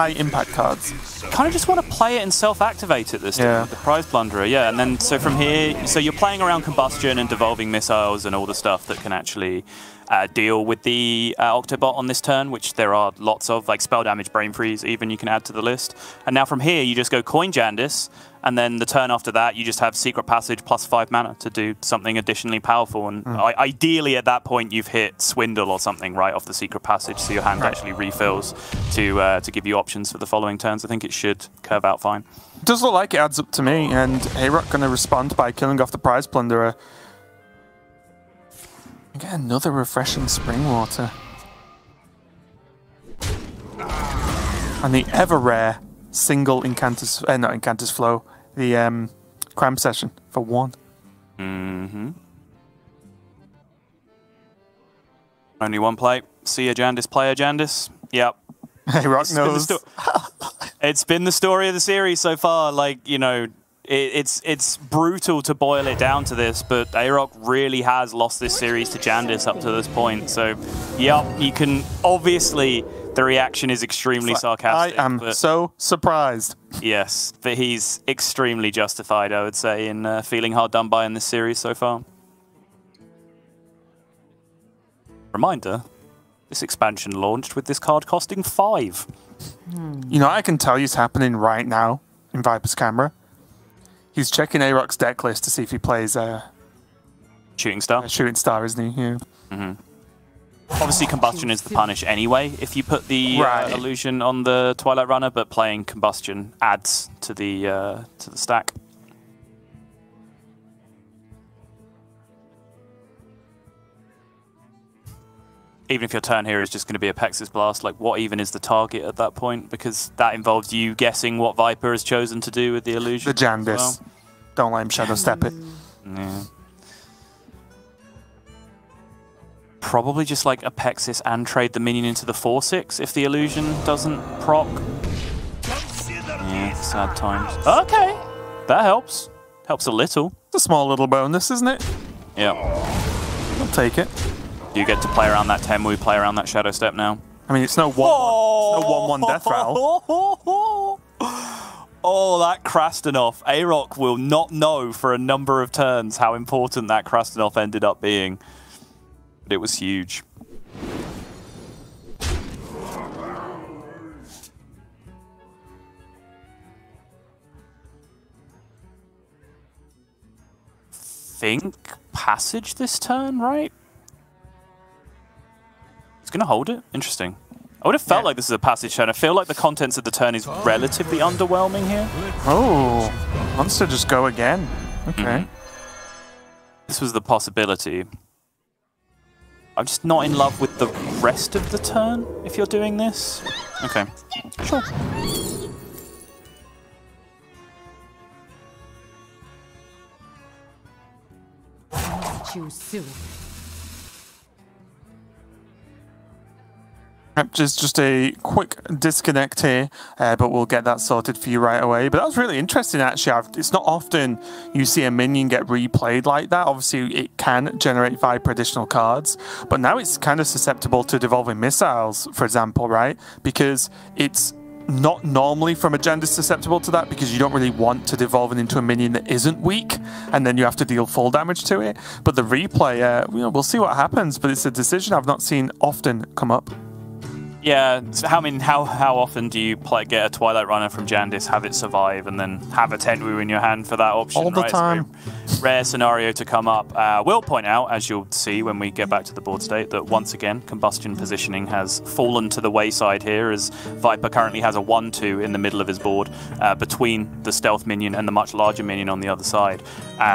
impact cards. Kind of just want to play it and self-activate it this time with the prize plunderer, yeah. And then so from here, so you're playing around combustion and devolving missiles and all the stuff that can actually deal with the Octobot on this turn, which there are lots of, like spell damage, brain freeze, even you can add to the list. And now from here, you just go coin Jandis, and then the turn after that, you just have secret passage plus 5 mana to do something additionally powerful. And ideally, at that point, you've hit swindle or something right off the secret passage, so your hand actually refills to give you options for the following turns. I think it should curve out fine. It does look like it adds up to me, and AyRoK going to respond by killing off the prize plunderer. Get another refreshing spring water. And the ever rare single Incantus, not Incantus Flow, the Cram Session for 1. Only one play. See a Jandis, play a Jandis. Yep. AyRoK knows. It's been the story of the series so far. Like, you know, it's brutal to boil it down to this, but AyRoK really has lost this series to Jandis up to this point. So, yep, you can obviously. The reaction is extremely sarcastic. I am so surprised. Yes, but he's extremely justified, I would say, in feeling hard done by in this series so far. Reminder, this expansion launched with this card costing 5. You know, I can tell you it's happening right now in Viper's camera. He's checking AyRoK's deck list to see if he plays Shooting Star. Shooting Star, isn't he? Yeah. Obviously, Combustion is the punish anyway if you put the illusion on the Twilight Runner, but playing Combustion adds to the stack. Even if your turn here is just going to be a Pexis Blast, like what even is the target at that point? Because that involves you guessing what Viper has chosen to do with the illusion. The Jandis. Well. Don't let him Shadow Step it. Yeah. Probably just like a Pexis and trade the minion into the 4/6 if the illusion doesn't proc. Yeah, sad times. Okay, that helps. Helps a little. It's a small little bonus, isn't it? Yeah. I'll take it. Do you get to play around that Tenwu, play around that Shadow Step now? I mean, it's no 1/1 death rattle. Oh, that Krastenov. AyRoK will not know for a number of turns how important that Krastenov ended up being. But it was huge. Think passage this turn, right? He's going to hold it. Interesting. I would have felt like this is a passage turn. I feel like the contents of the turn is relatively underwhelming here. Oh, wants to just go again. Okay. This was the possibility. I'm just not in love with the rest of the turn, if you're doing this. Okay, sure. Choose soon. Just a quick disconnect here, but we'll get that sorted for you right away. But that was really interesting, actually. It's not often you see a minion get replayed like that. Obviously, it can generate Viper additional cards, but now it's kind of susceptible to devolving missiles, for example, right? Because it's not normally from a Jandis susceptible to that, because you don't really want to devolve it into a minion that isn't weak, and then you have to deal full damage to it. But the replay, we'll see what happens, but it's a decision I've not seen often come up. Yeah, so how often do you get a Twilight Runner from Jandis, have it survive, and then have a Tenwu in your hand for that option? All the time. It's a very rare scenario to come up. We'll point out, as you'll see when we get back to the board state, that once again, combustion positioning has fallen to the wayside here, as Viper currently has a 1-2 in the middle of his board between the stealth minion and the much larger minion on the other side.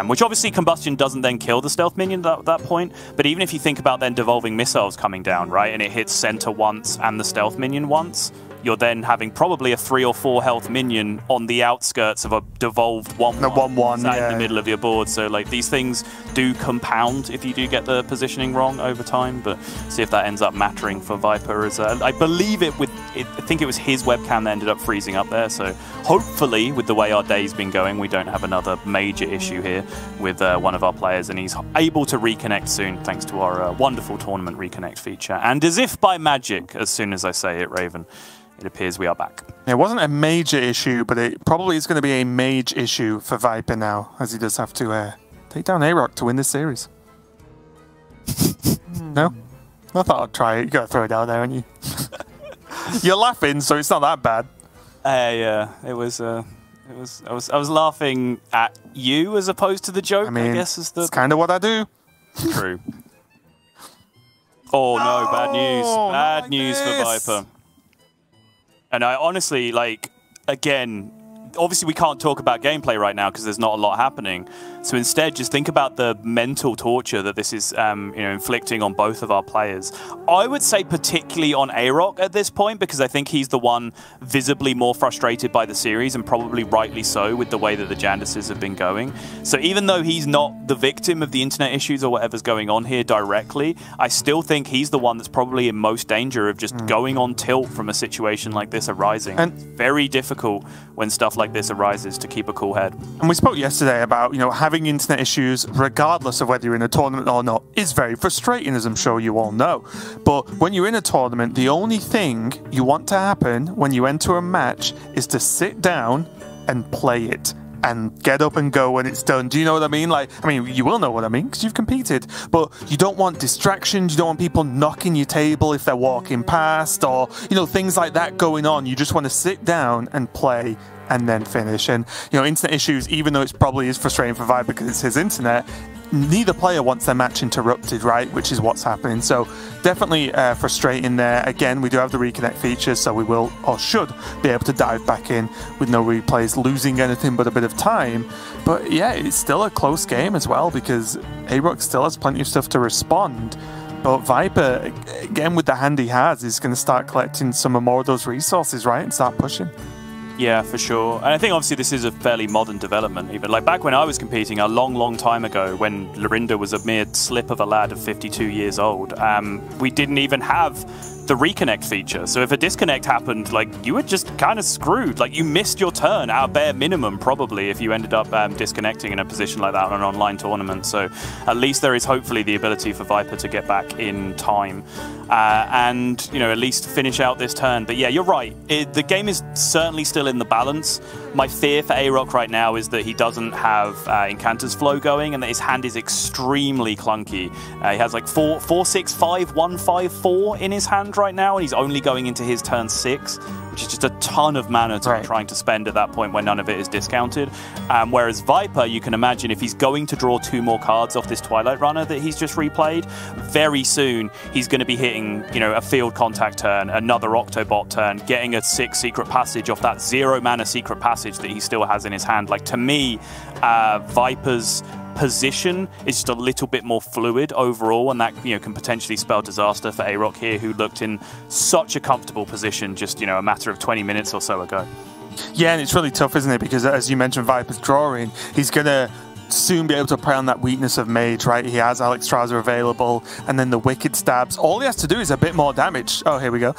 Which obviously combustion doesn't then kill the stealth minion at that point, but even if you think about then devolving missiles coming down, right, and it hits center once and the stealth minion once, you're then having probably a 3 or 4 health minion on the outskirts of a devolved 1-1 in the middle of your board. So like these things do compound if you do get the positioning wrong over time, but see if that ends up mattering for Viper. As I believe I think it was his webcam that ended up freezing up there, so hopefully with the way our day's been going, we don't have another major issue here with one of our players, and he's able to reconnect soon thanks to our wonderful tournament reconnect feature. And as if by magic, as soon as I say it, Raven, it appears we are back. It wasn't a major issue, but it probably is going to be a mage issue for Viper now, as he does have to take down AyRoK to win this series. No? I thought I'd try it. You got to throw it out there, haven't you? You're laughing, so it's not that bad. Yeah, it was. I was laughing at you as opposed to the joke. I mean, I guess is the. It's kind of what I do. True. Oh no! Bad news. Bad news for Viper. And I honestly, like, again, obviously we can't talk about gameplay right now because there's not a lot happening. So instead, just think about the mental torture that this is inflicting on both of our players. I would say particularly on AyRoK at this point, because I think he's the one visibly more frustrated by the series, and probably rightly so with the way that the Jandises have been going. So even though he's not the victim of the internet issues or whatever's going on here directly, I still think he's the one that's probably in most danger of just going on tilt from a situation like this arising. And it's very difficult when stuff like this arises to keep a cool head. And we spoke yesterday about, having internet issues, regardless of whether you're in a tournament or not, is very frustrating, as I'm sure you all know. But when you're in a tournament, the only thing you want to happen when you enter a match is to sit down and play it and get up and go when it's done. Do you know what I mean? You will know what I mean because you've competed, but you don't want distractions. You don't want people knocking your table if they're walking past, or things like that going on. You just want to sit down and play and then finish. And internet issues, even though it probably is frustrating for Vibe because it's his internet, neither player wants their match interrupted, right? Which is what's happening. So definitely frustrating there. Again, we do have the reconnect feature, so we will, or should, be able to dive back in with no replays, losing anything but a bit of time. But yeah, it's still a close game as well, because AyRoK still has plenty of stuff to respond. But Viper, again, with the hand he has, is going to start collecting some more of those resources, right? And start pushing. Yeah, for sure. And I think obviously this is a fairly modern development even. Like back when I was competing a long, long time ago, when Lorinda was a mere slip of a lad of 52 years old, we didn't even have the reconnect feature. So if a disconnect happened, like, you were just kind of screwed. Like, you missed your turn at a bare minimum, probably, if you ended up disconnecting in a position like that on an online tournament. So at least there is hopefully the ability for Viper to get back in time and, at least finish out this turn. But yeah, you're right. The game is certainly still in the balance. My fear for AyRoK right now is that he doesn't have Incanter's Flow going, and that his hand is extremely clunky. He has like 4, 6, 5, 1, 5, 4 in his hand right now, and he's only going into his turn 6, which is just a ton of mana to be trying to spend at that point when none of it is discounted. Whereas Viper, you can imagine if he's going to draw 2 more cards off this Twilight Runner that he's just replayed, very soon he's going to be hitting, a field contact turn, another Octobot turn, getting a 6 secret passage off that 0 mana secret passage that he still has in his hand. Like, to me, Viper's position is just a little bit more fluid overall, and that can potentially spell disaster for AyRoK here, who looked in such a comfortable position just a matter of 20 minutes or so ago. Yeah, and it's really tough, isn't it? Because as you mentioned, Viper's drawing, he's gonna soon be able to play on that weakness of Mage, right? He has Alexstrasza available, and then the Wicked Stabs. All he has to do is a bit more damage. Oh, here we go.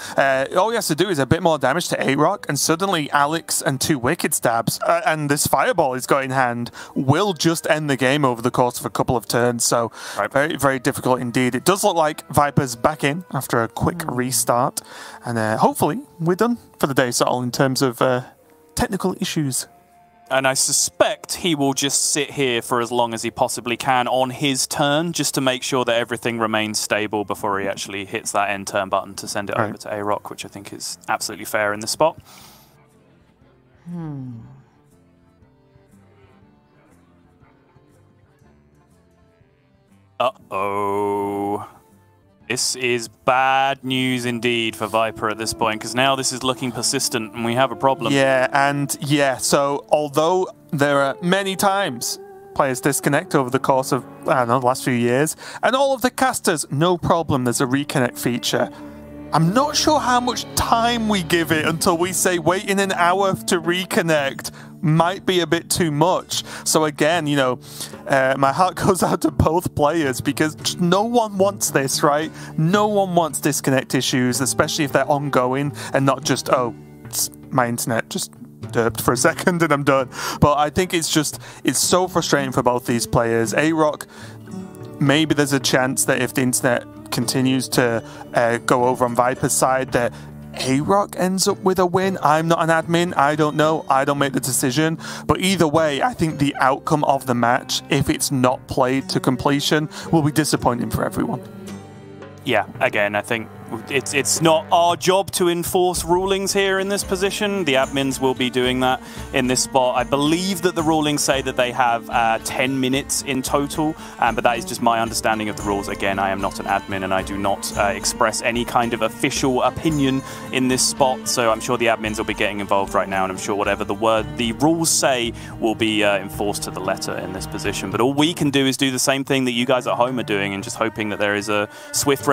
All he has to do is a bit more damage to AyRoK, and suddenly Alex and 2 Wicked Stabs, and this Fireball he's got in hand, will just end the game over the course of a couple of turns. So very, very difficult indeed. It does look like Viper's back in after a quick restart, and hopefully we're done for the day, Sol, in terms of technical issues. And I suspect he will just sit here for as long as he possibly can on his turn, just to make sure that everything remains stable before he actually hits that end turn button to send it over to AyRoK, which I think is absolutely fair in this spot. Uh-oh. This is bad news indeed for Viper at this point, because now this is looking persistent and we have a problem. Yeah, and so although there are many times players disconnect over the course of, I don't know, the last few years, and all of the casters, no problem, there's a reconnect feature. I'm not sure how much time we give it until we say waiting an hour to reconnect might be a bit too much. So again, you know, my heart goes out to both players because just no one wants this, right? No one wants disconnect issues, especially if they're ongoing and not just, oh, my internet just derped for a second and I'm done. But I think it's so frustrating for both these players. AyRoK, maybe there's a chance that if the internet continues to go over on Viper's side, that AyRoK ends up with a win. I'm not an admin. I don't know. I don't make the decision. But either way, I think the outcome of the match, if it's not played to completion, will be disappointing for everyone. Yeah, again, I think it's not our job to enforce rulings here in this position. The admins will be doing that in this spot. I believe that the rulings say that they have 10 minutes in total, but that is just my understanding of the rules. Again, I am not an admin and I do not express any kind of official opinion in this spot, so I'm sure the admins will be getting involved right now, and I'm sure whatever the rules say will be enforced to the letter in this position. But all we can do is do the same thing that you guys at home are doing, and just hoping that there is a swift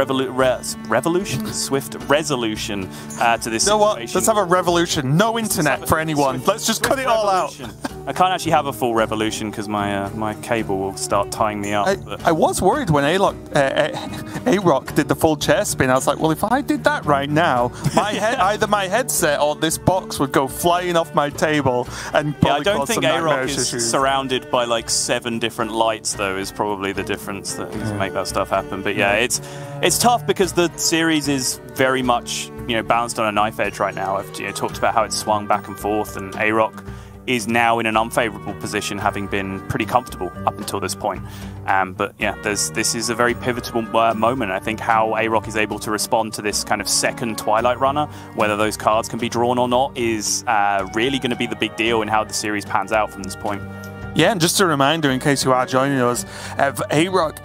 swift resolution to this situation. You know what? Let's have a revolution. No internet for anyone. Let's just cut it all out. I can't actually have a full revolution because my cable will start tying me up. I was worried when AyRoK did the full chair spin. I was like, well, if I did that right now, either my headset or this box would go flying off my table and probably I don't cause think some AyRoK is issues. surrounded by like 7 different lights, though, is probably the difference that can make that stuff happen. But yeah, it's tough because the series is very much balanced on a knife edge right now. I've talked about how it's swung back and forth, and AyRoK is now in an unfavourable position, having been pretty comfortable up until this point. But yeah, this is a very pivotal moment. I think how AyRoK is able to respond to this kind of second Twilight Runner, whether those cards can be drawn or not, is really going to be the big deal in how the series pans out from this point. Yeah, and just a reminder, in case you are joining us, AyRoK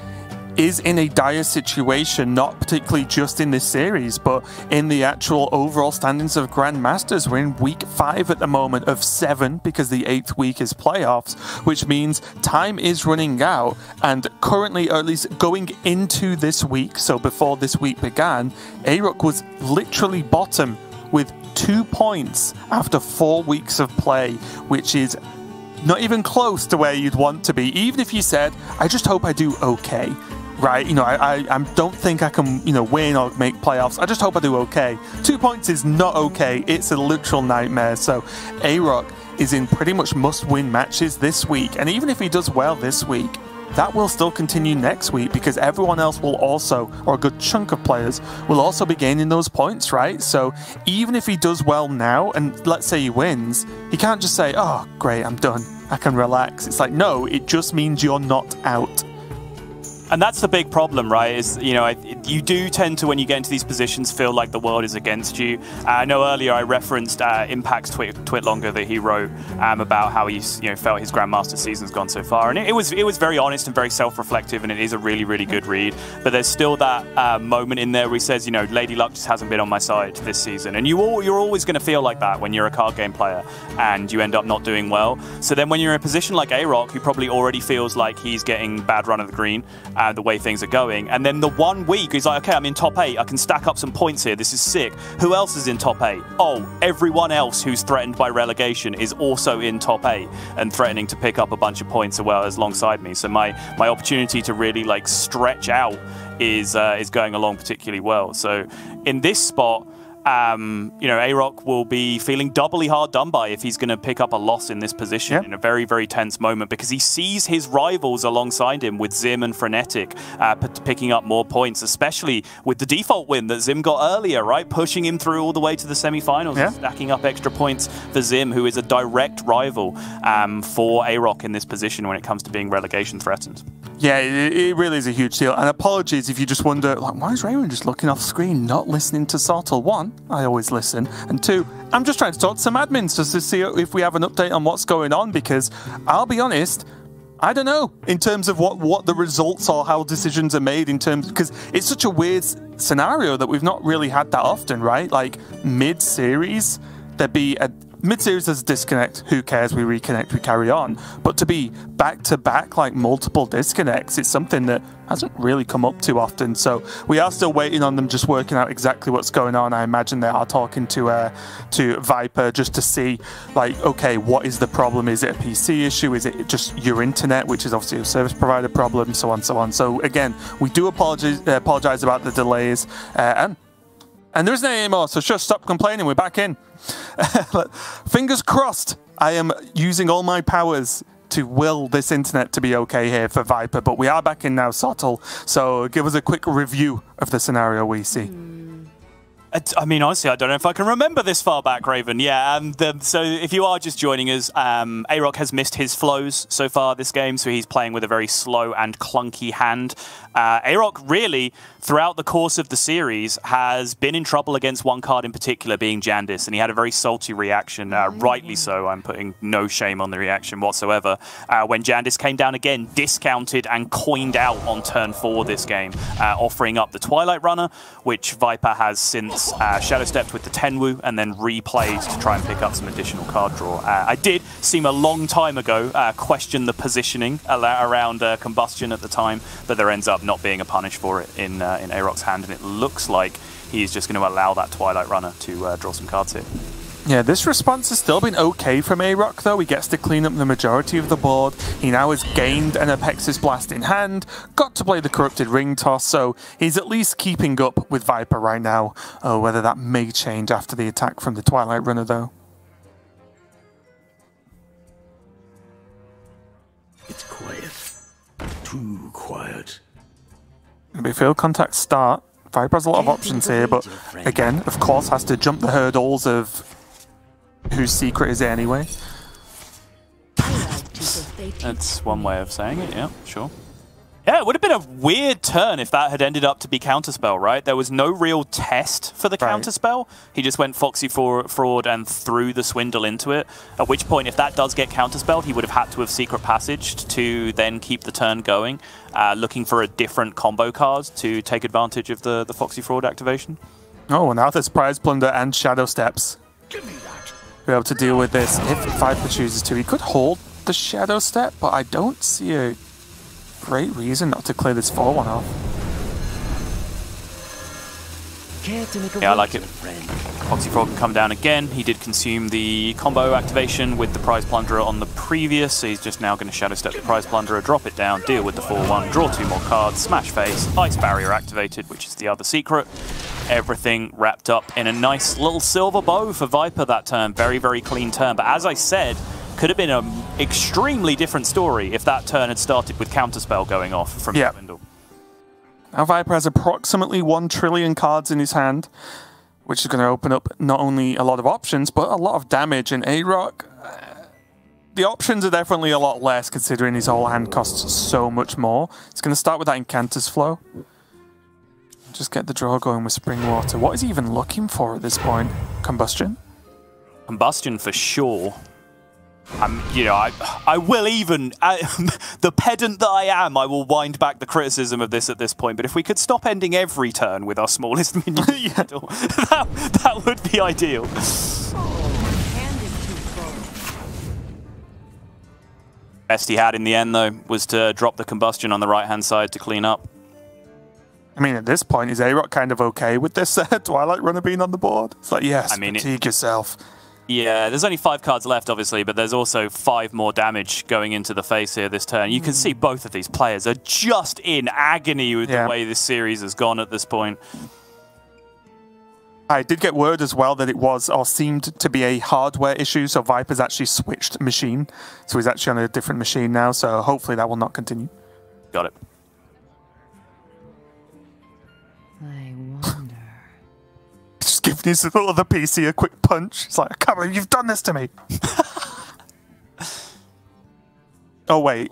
is in a dire situation, not particularly just in this series, but in the actual overall standings of Grandmasters. We're in week 5 at the moment of 7 because the 8th week is playoffs, which means time is running out. And currently, or at least going into this week, so before this week began, AyRoK was literally bottom with 2 points after 4 weeks of play, which is not even close to where you'd want to be. Even if you said, I just hope I do okay. Right, I don't think I can, win or make playoffs. I just hope I do okay. 2 points is not okay. It's a literal nightmare. So AyRoK is in pretty much must-win matches this week. And even if he does well this week, that will still continue next week because everyone else will also, or a good chunk of players, will also be gaining those points, right? So even if he does well now, and let's say he wins, he can't just say, oh, great, I'm done. I can relax. It's like, no, it just means you're not out. And that's the big problem, right? Is you do tend to, when you get into these positions, feel like the world is against you. I know earlier I referenced Impact's tweet longer that he wrote about how he's felt his Grandmaster season's gone so far, and it was very honest and very self-reflective, and it is a really, really good read. But there's still that moment in there where he says, Lady Luck just hasn't been on my side this season, and you're always going to feel like that when you're a card game player and you end up not doing well. So then when you're in a position like AyRoK, who probably already feels like he's getting bad run of the green, the way things are going, and then the 1 week he's like, okay, I'm in top 8, I can stack up some points here, this is sick. Who else is in top 8? Oh, everyone else who's threatened by relegation is also in top 8 and threatening to pick up a bunch of points as alongside me. So my opportunity to really stretch out is going along particularly well. So in this spot, you know, AyRoK will be feeling doubly hard done by if he's going to pick up a loss in this position in a very, very tense moment, because he sees his rivals alongside him with Zim and Frenetic picking up more points, especially with the default win that Zim got earlier, right? Pushing him through all the way to the semi-finals, stacking up extra points for Zim, who is a direct rival for AyRoK in this position when it comes to being relegation threatened. Yeah, it really is a huge deal. And apologies if you just wonder, like, why is Raymond just looking off screen, not listening to Sortle? One, I always listen. And two, I'm just trying to talk to some admins just to see if we have an update on what's going on, because I'll be honest, I don't know in terms of what the results or how decisions are made in terms, because it's such a weird scenario that we've not really had that often, right? Like mid-series, there'd be a mid-series as a disconnect, who cares, we reconnect, we carry on. But to be back-to-back, like multiple disconnects, it's something that hasn't really come up too often. So we are still waiting on them just working out exactly what's going on. I imagine they are talking to Viper just to see, like, okay, what is the problem? Is it a PC issue? Is it just your internet, which is obviously a service provider problem, so on, so on. So again, we do apologize about the delays, and there isn't any more, so just stop complaining, we're back in. Fingers crossed, I am using all my powers to will this internet to be okay here for Viper, but we are back in now, Sortle, so give us a quick review of the scenario we see. I mean, honestly, I don't know if I can remember this far back, Raven. Yeah, so if you are just joining us, AyRoK has missed his flows so far this game, so he's playing with a very slow and clunky hand. AyRoK really, throughout the course of the series, has been in trouble against one card in particular, being Jandis, and he had a very salty reaction, rightly so. I'm putting no shame on the reaction whatsoever. When Jandis came down again, discounted and coined out on turn 4 this game, offering up the Twilight Runner, which Viper has since Shadow Stepped with the Tenwu and then replayed to try and pick up some additional card draw. I did seem a long time ago question the positioning around Combustion at the time, but there ends up not being a punish for it in AyRoK's hand, and it looks like he's just going to allow that Twilight Runner to draw some cards here. Yeah, this response has still been okay from AyRoK, though. He gets to clean up the majority of the board. He now has gained an Apexis Blast in hand, got to play the Corrupted Ring Toss, so he's at least keeping up with Viper right now. Whether that may change after the attack from the Twilight Runner, though. It's quiet. Too quiet. Maybe field contact start. Viper has a lot of options here, but again, of course, has to jump the hurdles of whose secret is it anyway. That's one way of saying it, yeah, sure. Yeah, it would have been a weird turn if that had ended up to be Counterspell, right? There was no real test for the Counterspell. He just went Foxy Fraud and threw the Swindle into it, at which point, if that does get Counterspelled, he would have had to have Secret Passaged to then keep the turn going, looking for a different combo card to take advantage of the Foxy Fraud activation. Oh, now there's Prize Plunder and Shadow Steps. Give me that. Be able to deal with this if Viper chooses to. He could hold the Shadow Step, but I don't see a great reason not to clear this 4-1 off. Care to make a Yeah, I like it. friend? Foxy Frog can come down again. He did consume the combo activation with the Prize Plunderer on the previous, so he's just now going to Shadow Step the Prize Plunderer, drop it down, deal with the 4-1, draw 2 more cards, Smash Face, Ice Barrier activated, which is the other secret. Everything wrapped up in a nice little silver bow for Viper that turn. Very, very clean turn. But as I said, could have been an extremely different story if that turn had started with Counterspell going off from Swindle. Now Viper has approximately 1 trillion cards in his hand, which is going to open up not only a lot of options, but a lot of damage. And AyRoK, the options are definitely a lot less, considering his whole hand costs so much more. It's going to start with that Incanter's Flow. Just get the draw going with Spring Water. What is he even looking for at this point? Combustion? Combustion for sure. You know, I will even, the pedant that I am, I will wind back the criticism of this at this point. But if we could stop ending every turn with our smallest minion, that would be ideal. Best he had in the end, though, was to drop the Combustion on the right-hand side to clean up. I mean, at this point, is AyRoK kind of okay with this Twilight Runner being on the board? It's like, yes, fatigue yourself. Yeah, there's only 5 cards left, obviously, but there's also 5 more damage going into the face here this turn. You can see both of these players are just in agony with the way this series has gone at this point. I did get word as well that it was, or seemed to be, a hardware issue, so Viper's actually switched machine. So he's actually on a different machine now, so hopefully that will not continue. Got it. I wonder. Just giving his other PC a quick punch. It's like, I can't believe you've done this to me. Oh, wait.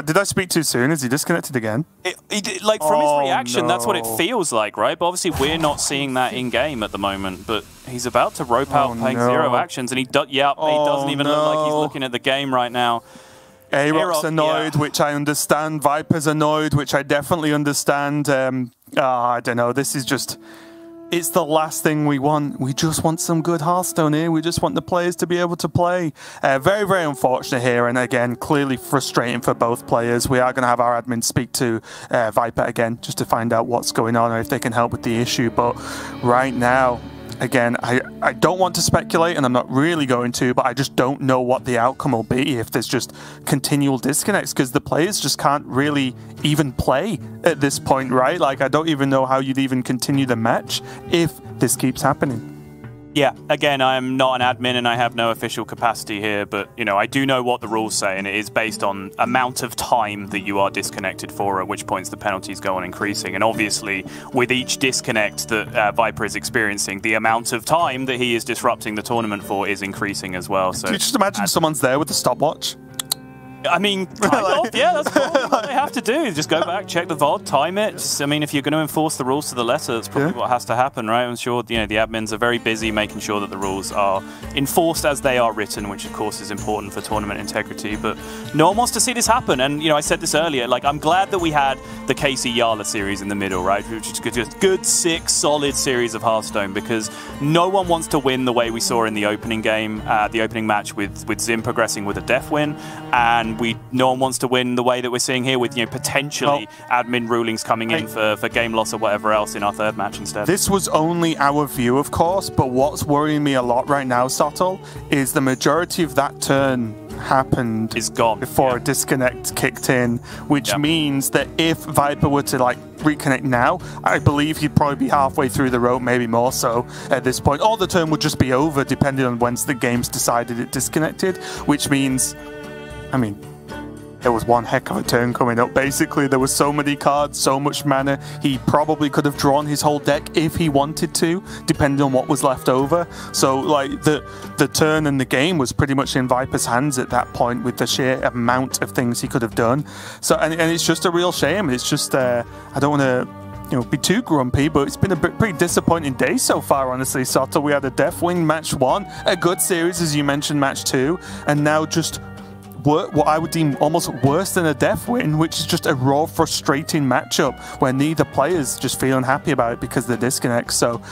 Did I speak too soon? Is he disconnected again? Like, from his reaction, that's what it feels like, right? But obviously, we're not seeing that in-game at the moment. But he's about to rope out playing 0 actions, and he doesn't even look like he's looking at the game right now. AyRoK's annoyed, which I understand. Viper's annoyed, which I definitely understand. I don't know. This is just... It's the last thing we want. We just want some good Hearthstone here. We just want the players to be able to play. Very, very unfortunate here. And again, clearly frustrating for both players. We are going to have our admin speak to Viper again, just to find out what's going on or if they can help with the issue. But right now, again, I don't want to speculate, and I'm not really going to, but I just don't know what the outcome will be if there's just continual disconnects, because the players just can't really even play at this point, right? Like, I don't even know how you'd even continue the match if this keeps happening. Yeah, again, I'm not an admin and I have no official capacity here, but, you know, I do know what the rules say, and it is based on amount of time that you are disconnected for, at which points the penalties go on increasing. And obviously, with each disconnect that Viper is experiencing, the amount of time that he is disrupting the tournament for is increasing as well. So, can you just imagine someone's there with a stopwatch? I mean, kind of, yeah, that's probably what they have to do. Just go back, check the VOD, time it. Just, I mean, if you're going to enforce the rules to the letter, that's probably what has to happen, right? I'm sure, you know, the admins are very busy making sure that the rules are enforced as they are written, which of course is important for tournament integrity. But no one wants to see this happen. And, you know, I said this earlier, like, I'm glad that we had the KC Yarla series in the middle, right? Which is just good, sick, solid series of Hearthstone, because no one wants to win the way we saw in the opening game, the opening match with Zim progressing with a death win, and no one wants to win the way that we're seeing here with, you know, potentially admin rulings coming in for game loss or whatever else in our third match instead. This was only our view, of course, but what's worrying me a lot right now, Sottle, is the majority of that turn happened before a disconnect kicked in, which means that if Viper were to, like, reconnect now, I believe he'd probably be halfway through the rope, maybe more so at this point. Or the turn would just be over, depending on when the game's decided it disconnected, which means, I mean, there was one heck of a turn coming up. Basically, there was so many cards, so much mana. He probably could have drawn his whole deck if he wanted to, depending on what was left over. So, like, the turn and the game was pretty much in Viper's hands at that point, with the sheer amount of things he could have done. So, and it's just a real shame. It's just, I don't want to, you know, be too grumpy, but it's been a pretty disappointing day so far, honestly, Soto. We had a death win match 1, a good series, as you mentioned, match 2, and now just what I would deem almost worse than a death win, which is just a raw, frustrating matchup where neither player's just feeling happy about it because of the disconnect. So,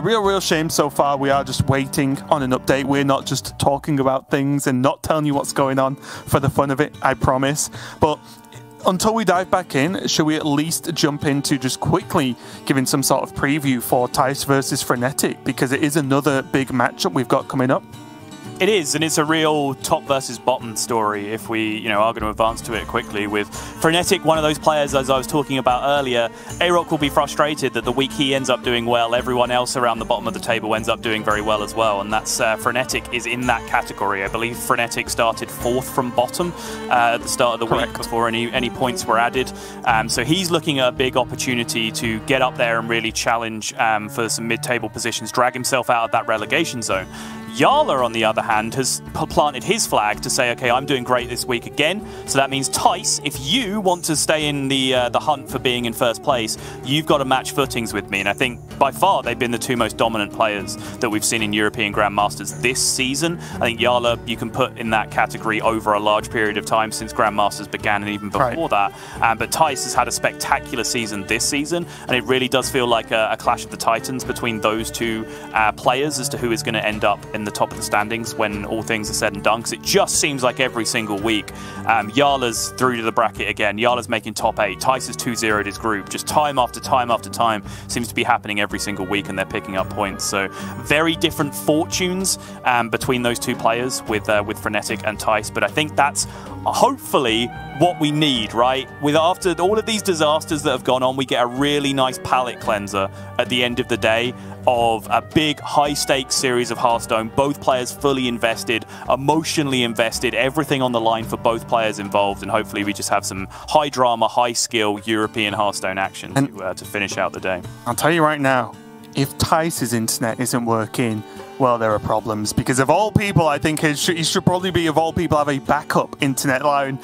real shame so far. We are just waiting on an update. We're not just talking about things and not telling you what's going on for the fun of it, I promise. But until we dive back in, should we at least jump into just quickly giving some sort of preview for Tice versus Frenetic, because it is another big matchup we've got coming up? It is, and it's a real top versus bottom story if we, you know, are going to advance to it quickly. With Frenetic, one of those players, as I was talking about earlier, AyRoK will be frustrated that the week he ends up doing well, everyone else around the bottom of the table ends up doing very well as well, and that's Frenetic is in that category. I believe Frenetic started 4th from bottom at the start of the week before any points were added. So he's looking at a big opportunity to get up there and really challenge for some mid-table positions, drag himself out of that relegation zone. Yarla, on the other hand, has planted his flag to say, okay, I'm doing great this week again. So that means, Tice, if you want to stay in the hunt for being in first place, you've got to match footings with me. And I think by far they've been the two most dominant players that we've seen in European Grandmasters this season. I think Yarla you can put in that category over a large period of time since Grandmasters began and even before that. But Tice has had a spectacular season this season, and it really does feel like a clash of the titans between those two players as to who is going to end up in the top of the standings when all things are said and done, because it just seems like every single week Yarla's through to the bracket again. Yarla's making top 8. Tice has 2-0'd his group. Just time after time after time seems to be happening every single week, and they're picking up points. So very different fortunes between those two players with Frenetic and Tice, but I think that's hopefully what we need, right? With after all of these disasters that have gone on, we get a really nice palate cleanser at the end of the day of a big high-stakes series of Hearthstone, both players fully invested, emotionally invested, everything on the line for both players involved, and hopefully we just have some high-drama, high-skill European Hearthstone action to finish out the day. I'll tell you right now, if Tice's internet isn't working, well, there are problems, because of all people, I think he should probably be, of all people, have a backup internet line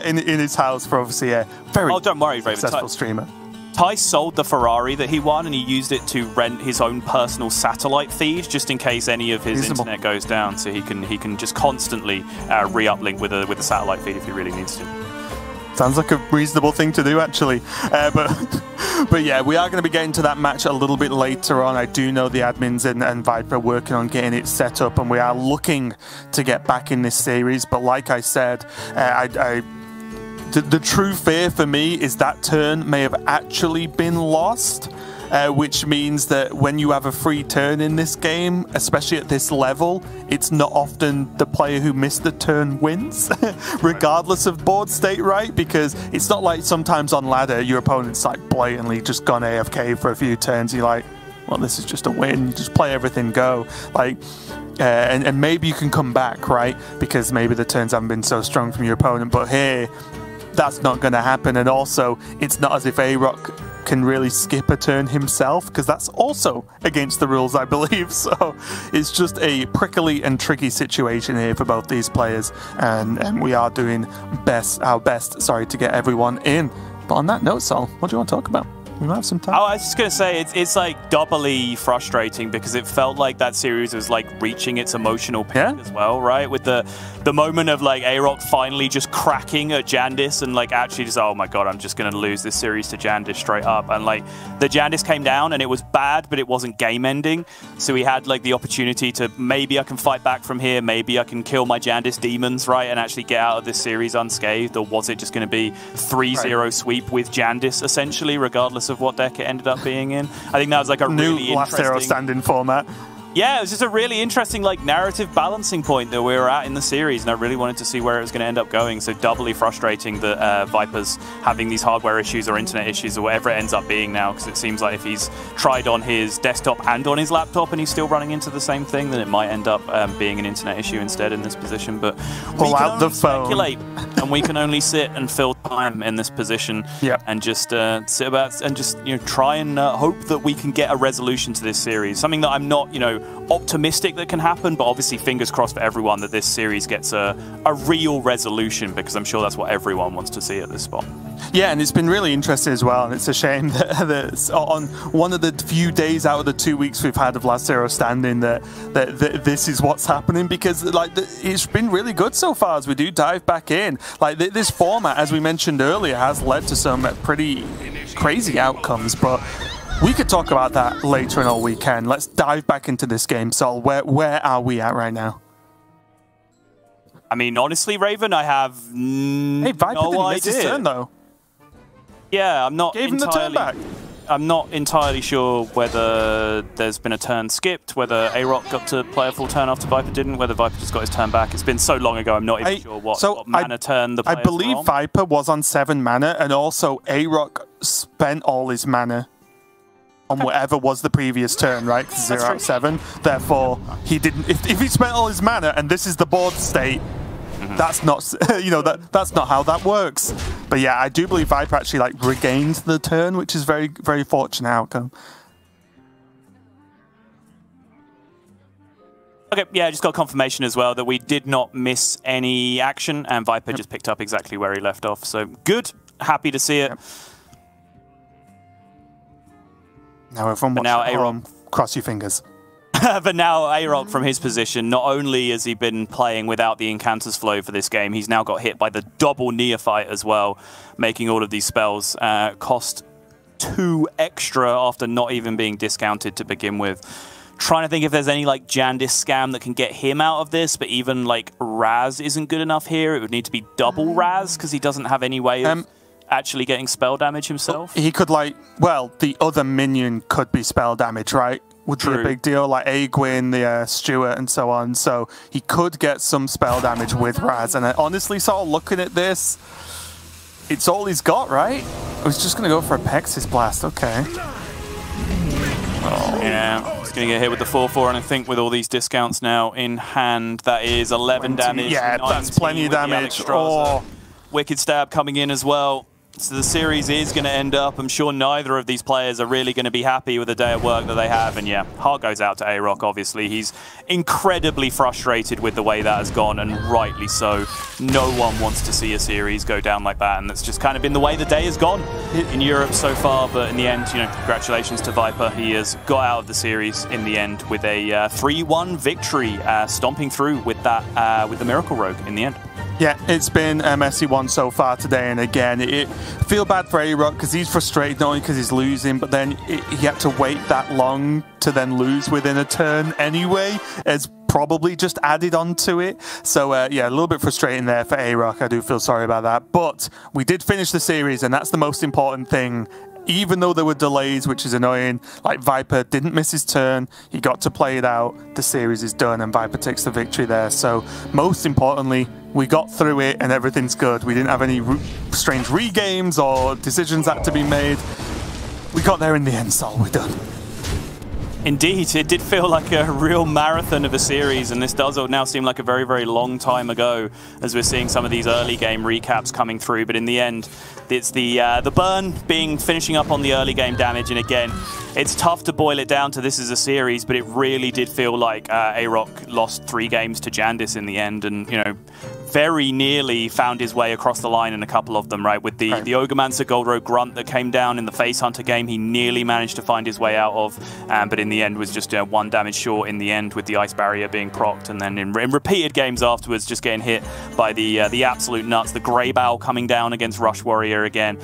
in his house for obviously a very don't worry, successful streamer. Tice sold the Ferrari that he won, and he used it to rent his own personal satellite feed, just in case any of his internet goes down, so he can just constantly re-uplink with a satellite feed if he really needs to. Sounds like a reasonable thing to do, actually. But yeah, we are going to be getting to that match a little bit later on. I do know the admins and Viper are working on getting it set up, and we are looking to get back in this series. But like I said, the true fear for me is that turn may have actually been lost. Which means that when you have a free turn in this game, especially at this level, it's not often the player who missed the turn wins, regardless of board state, right? Because it's not like sometimes on ladder, your opponent's like blatantly just gone AFK for a few turns. You're like, well, this is just a win. You just play everything go. Like, and maybe you can come back, right? Because maybe the turns haven't been so strong from your opponent. But here, that's not going to happen. And also, it's not as if AyRoK can really skip a turn himself, because that's also against the rules, I believe. So it's just a prickly and tricky situation here for both these players, and we are doing our best, to get everyone in. But on that note, Sol, what do you want to talk about? We might have some time. Oh, I was just going to say, it's like doubly frustrating, because it felt like that series was like reaching its emotional peak as well, right? With the moment of like AyRoK finally just cracking at Jandis and like actually just, oh my god, I'm just going to lose this series to Jandis straight up. And like the Jandis came down and it was bad, but it wasn't game ending. So we had like the opportunity to, maybe I can fight back from here, maybe I can kill my Jandis demons, right? And actually get out of this series unscathed. Or was it just going to be 3-0 sweep with Jandis essentially, regardless of what deck it ended up being in? I think that was like a new really last hero standing format. Yeah, it was just a really interesting like narrative balancing point that we were at in the series, and I really wanted to see where it was going to end up going. So doubly frustrating that Viper's having these hardware issues or internet issues or whatever it ends up being now, because it seems like if he's tried on his desktop and on his laptop and he's still running into the same thing, then it might end up being an internet issue instead in this position. But we can only speculate, and we can only sit and fill time in this position, and just sit about and just try and hope that we can get a resolution to this series. Something that I'm not optimistic that can happen, but obviously fingers crossed for everyone that this series gets a real resolution, because I'm sure that's what everyone wants to see at this spot. Yeah, and it's been really interesting as well, and it's a shame that on one of the few days out of the 2 weeks we've had of Last Hero Standing that this is what's happening, because like it's been really good so far as we do dive back in. Like this format, as we mentioned earlier, has led to some pretty crazy outcomes, but we could talk about that later in our weekend. Let's dive back into this game. Sol, where are we at right now? I mean, honestly, Raven, I have Hey, Viper no didn't idea. miss his turn, though. Yeah, I'm not Gave him the turn back. I'm not entirely sure whether there's been a turn skipped, whether AyRoK got to play a full turn after Viper didn't, whether Viper just got his turn back. It's been so long ago, I'm not even sure what mana turn the players I believe were on. Viper was on 7 mana, and also AyRoK spent all his mana on whatever was the previous turn, right? 0 out of 7. Therefore, he didn't. If he spent all his mana and this is the board state, that's not, that's not how that works. But yeah, I do believe Viper actually like regained the turn, which is very, very fortunate outcome. Okay, yeah, I just got confirmation as well that we did not miss any action, and Viper just picked up exactly where he left off. So good, happy to see it. Now everyone watch at home, cross your fingers. But now AyRoK from his position, not only has he been playing without the Incanters flow for this game, he's now got hit by the double Neophyte as well, making all of these spells cost 2 extra after not even being discounted to begin with. Trying to think if there's any like Jandis scam that can get him out of this, but even like Raz isn't good enough here. It would need to be double Raz, because he doesn't have any way of actually getting spell damage himself. He could like, well, the other minion could be spell damage, right? would be a big deal, like Aegwin, the Stuart, and so on. So he could get some spell damage with Raz. And honestly, sort of looking at this, it's all he's got, right? I was just going to go for a Pexis Blast. Okay. Oh. Yeah, he's going to get hit with the 4/4, and I think with all these discounts now in hand, that is 11 damage. Yeah, that's plenty of damage. Oh. Wicked Stab coming in as well. So the series is going to end up, I'm sure neither of these players are really going to be happy with the day of work that they have. And yeah, heart goes out to AyRoK, obviously. He's incredibly frustrated with the way that has gone, and rightly so. No one wants to see a series go down like that, and that's just kind of been the way the day has gone in Europe so far. But in the end, you know, congratulations to Viper. He has got out of the series in the end with a 3-1 victory, stomping through with that with the Miracle Rogue in the end. Yeah, it's been a messy one so far today, and again, I feel bad for AyRoK because he's frustrated not only because he's losing, but then he had to wait that long to then lose within a turn anyway, as probably just added on to it. So yeah, a little bit frustrating there for AyRoK. I do feel sorry about that, but we did finish the series, and that's the most important thing. Even though there were delays, which is annoying, like Viper didn't miss his turn, he got to play it out, the series is done, and Viper takes the victory there. So most importantly, we got through it and everything's good. We didn't have any strange regames or decisions that had to be made. We got there in the end, so we're done. Indeed, it did feel like a real marathon of a series, and this does now seem like a very, very long time ago as we're seeing some of these early game recaps coming through. But in the end, it's the burn finishing up on the early game damage, and again, it's tough to boil it down to this as a series, but it really did feel like AyRoK lost 3 games to Jandis in the end, and you know, very nearly found his way across the line in a couple of them, right? With the Ogremancer Gold Rogue Grunt that came down in the Face Hunter game, he nearly managed to find his way out of, but in the end was just 1 damage short in the end with the Ice Barrier being procced, and then in repeated games afterwards just getting hit by the absolute nuts. The Grey Bow coming down against Rush Warrior again.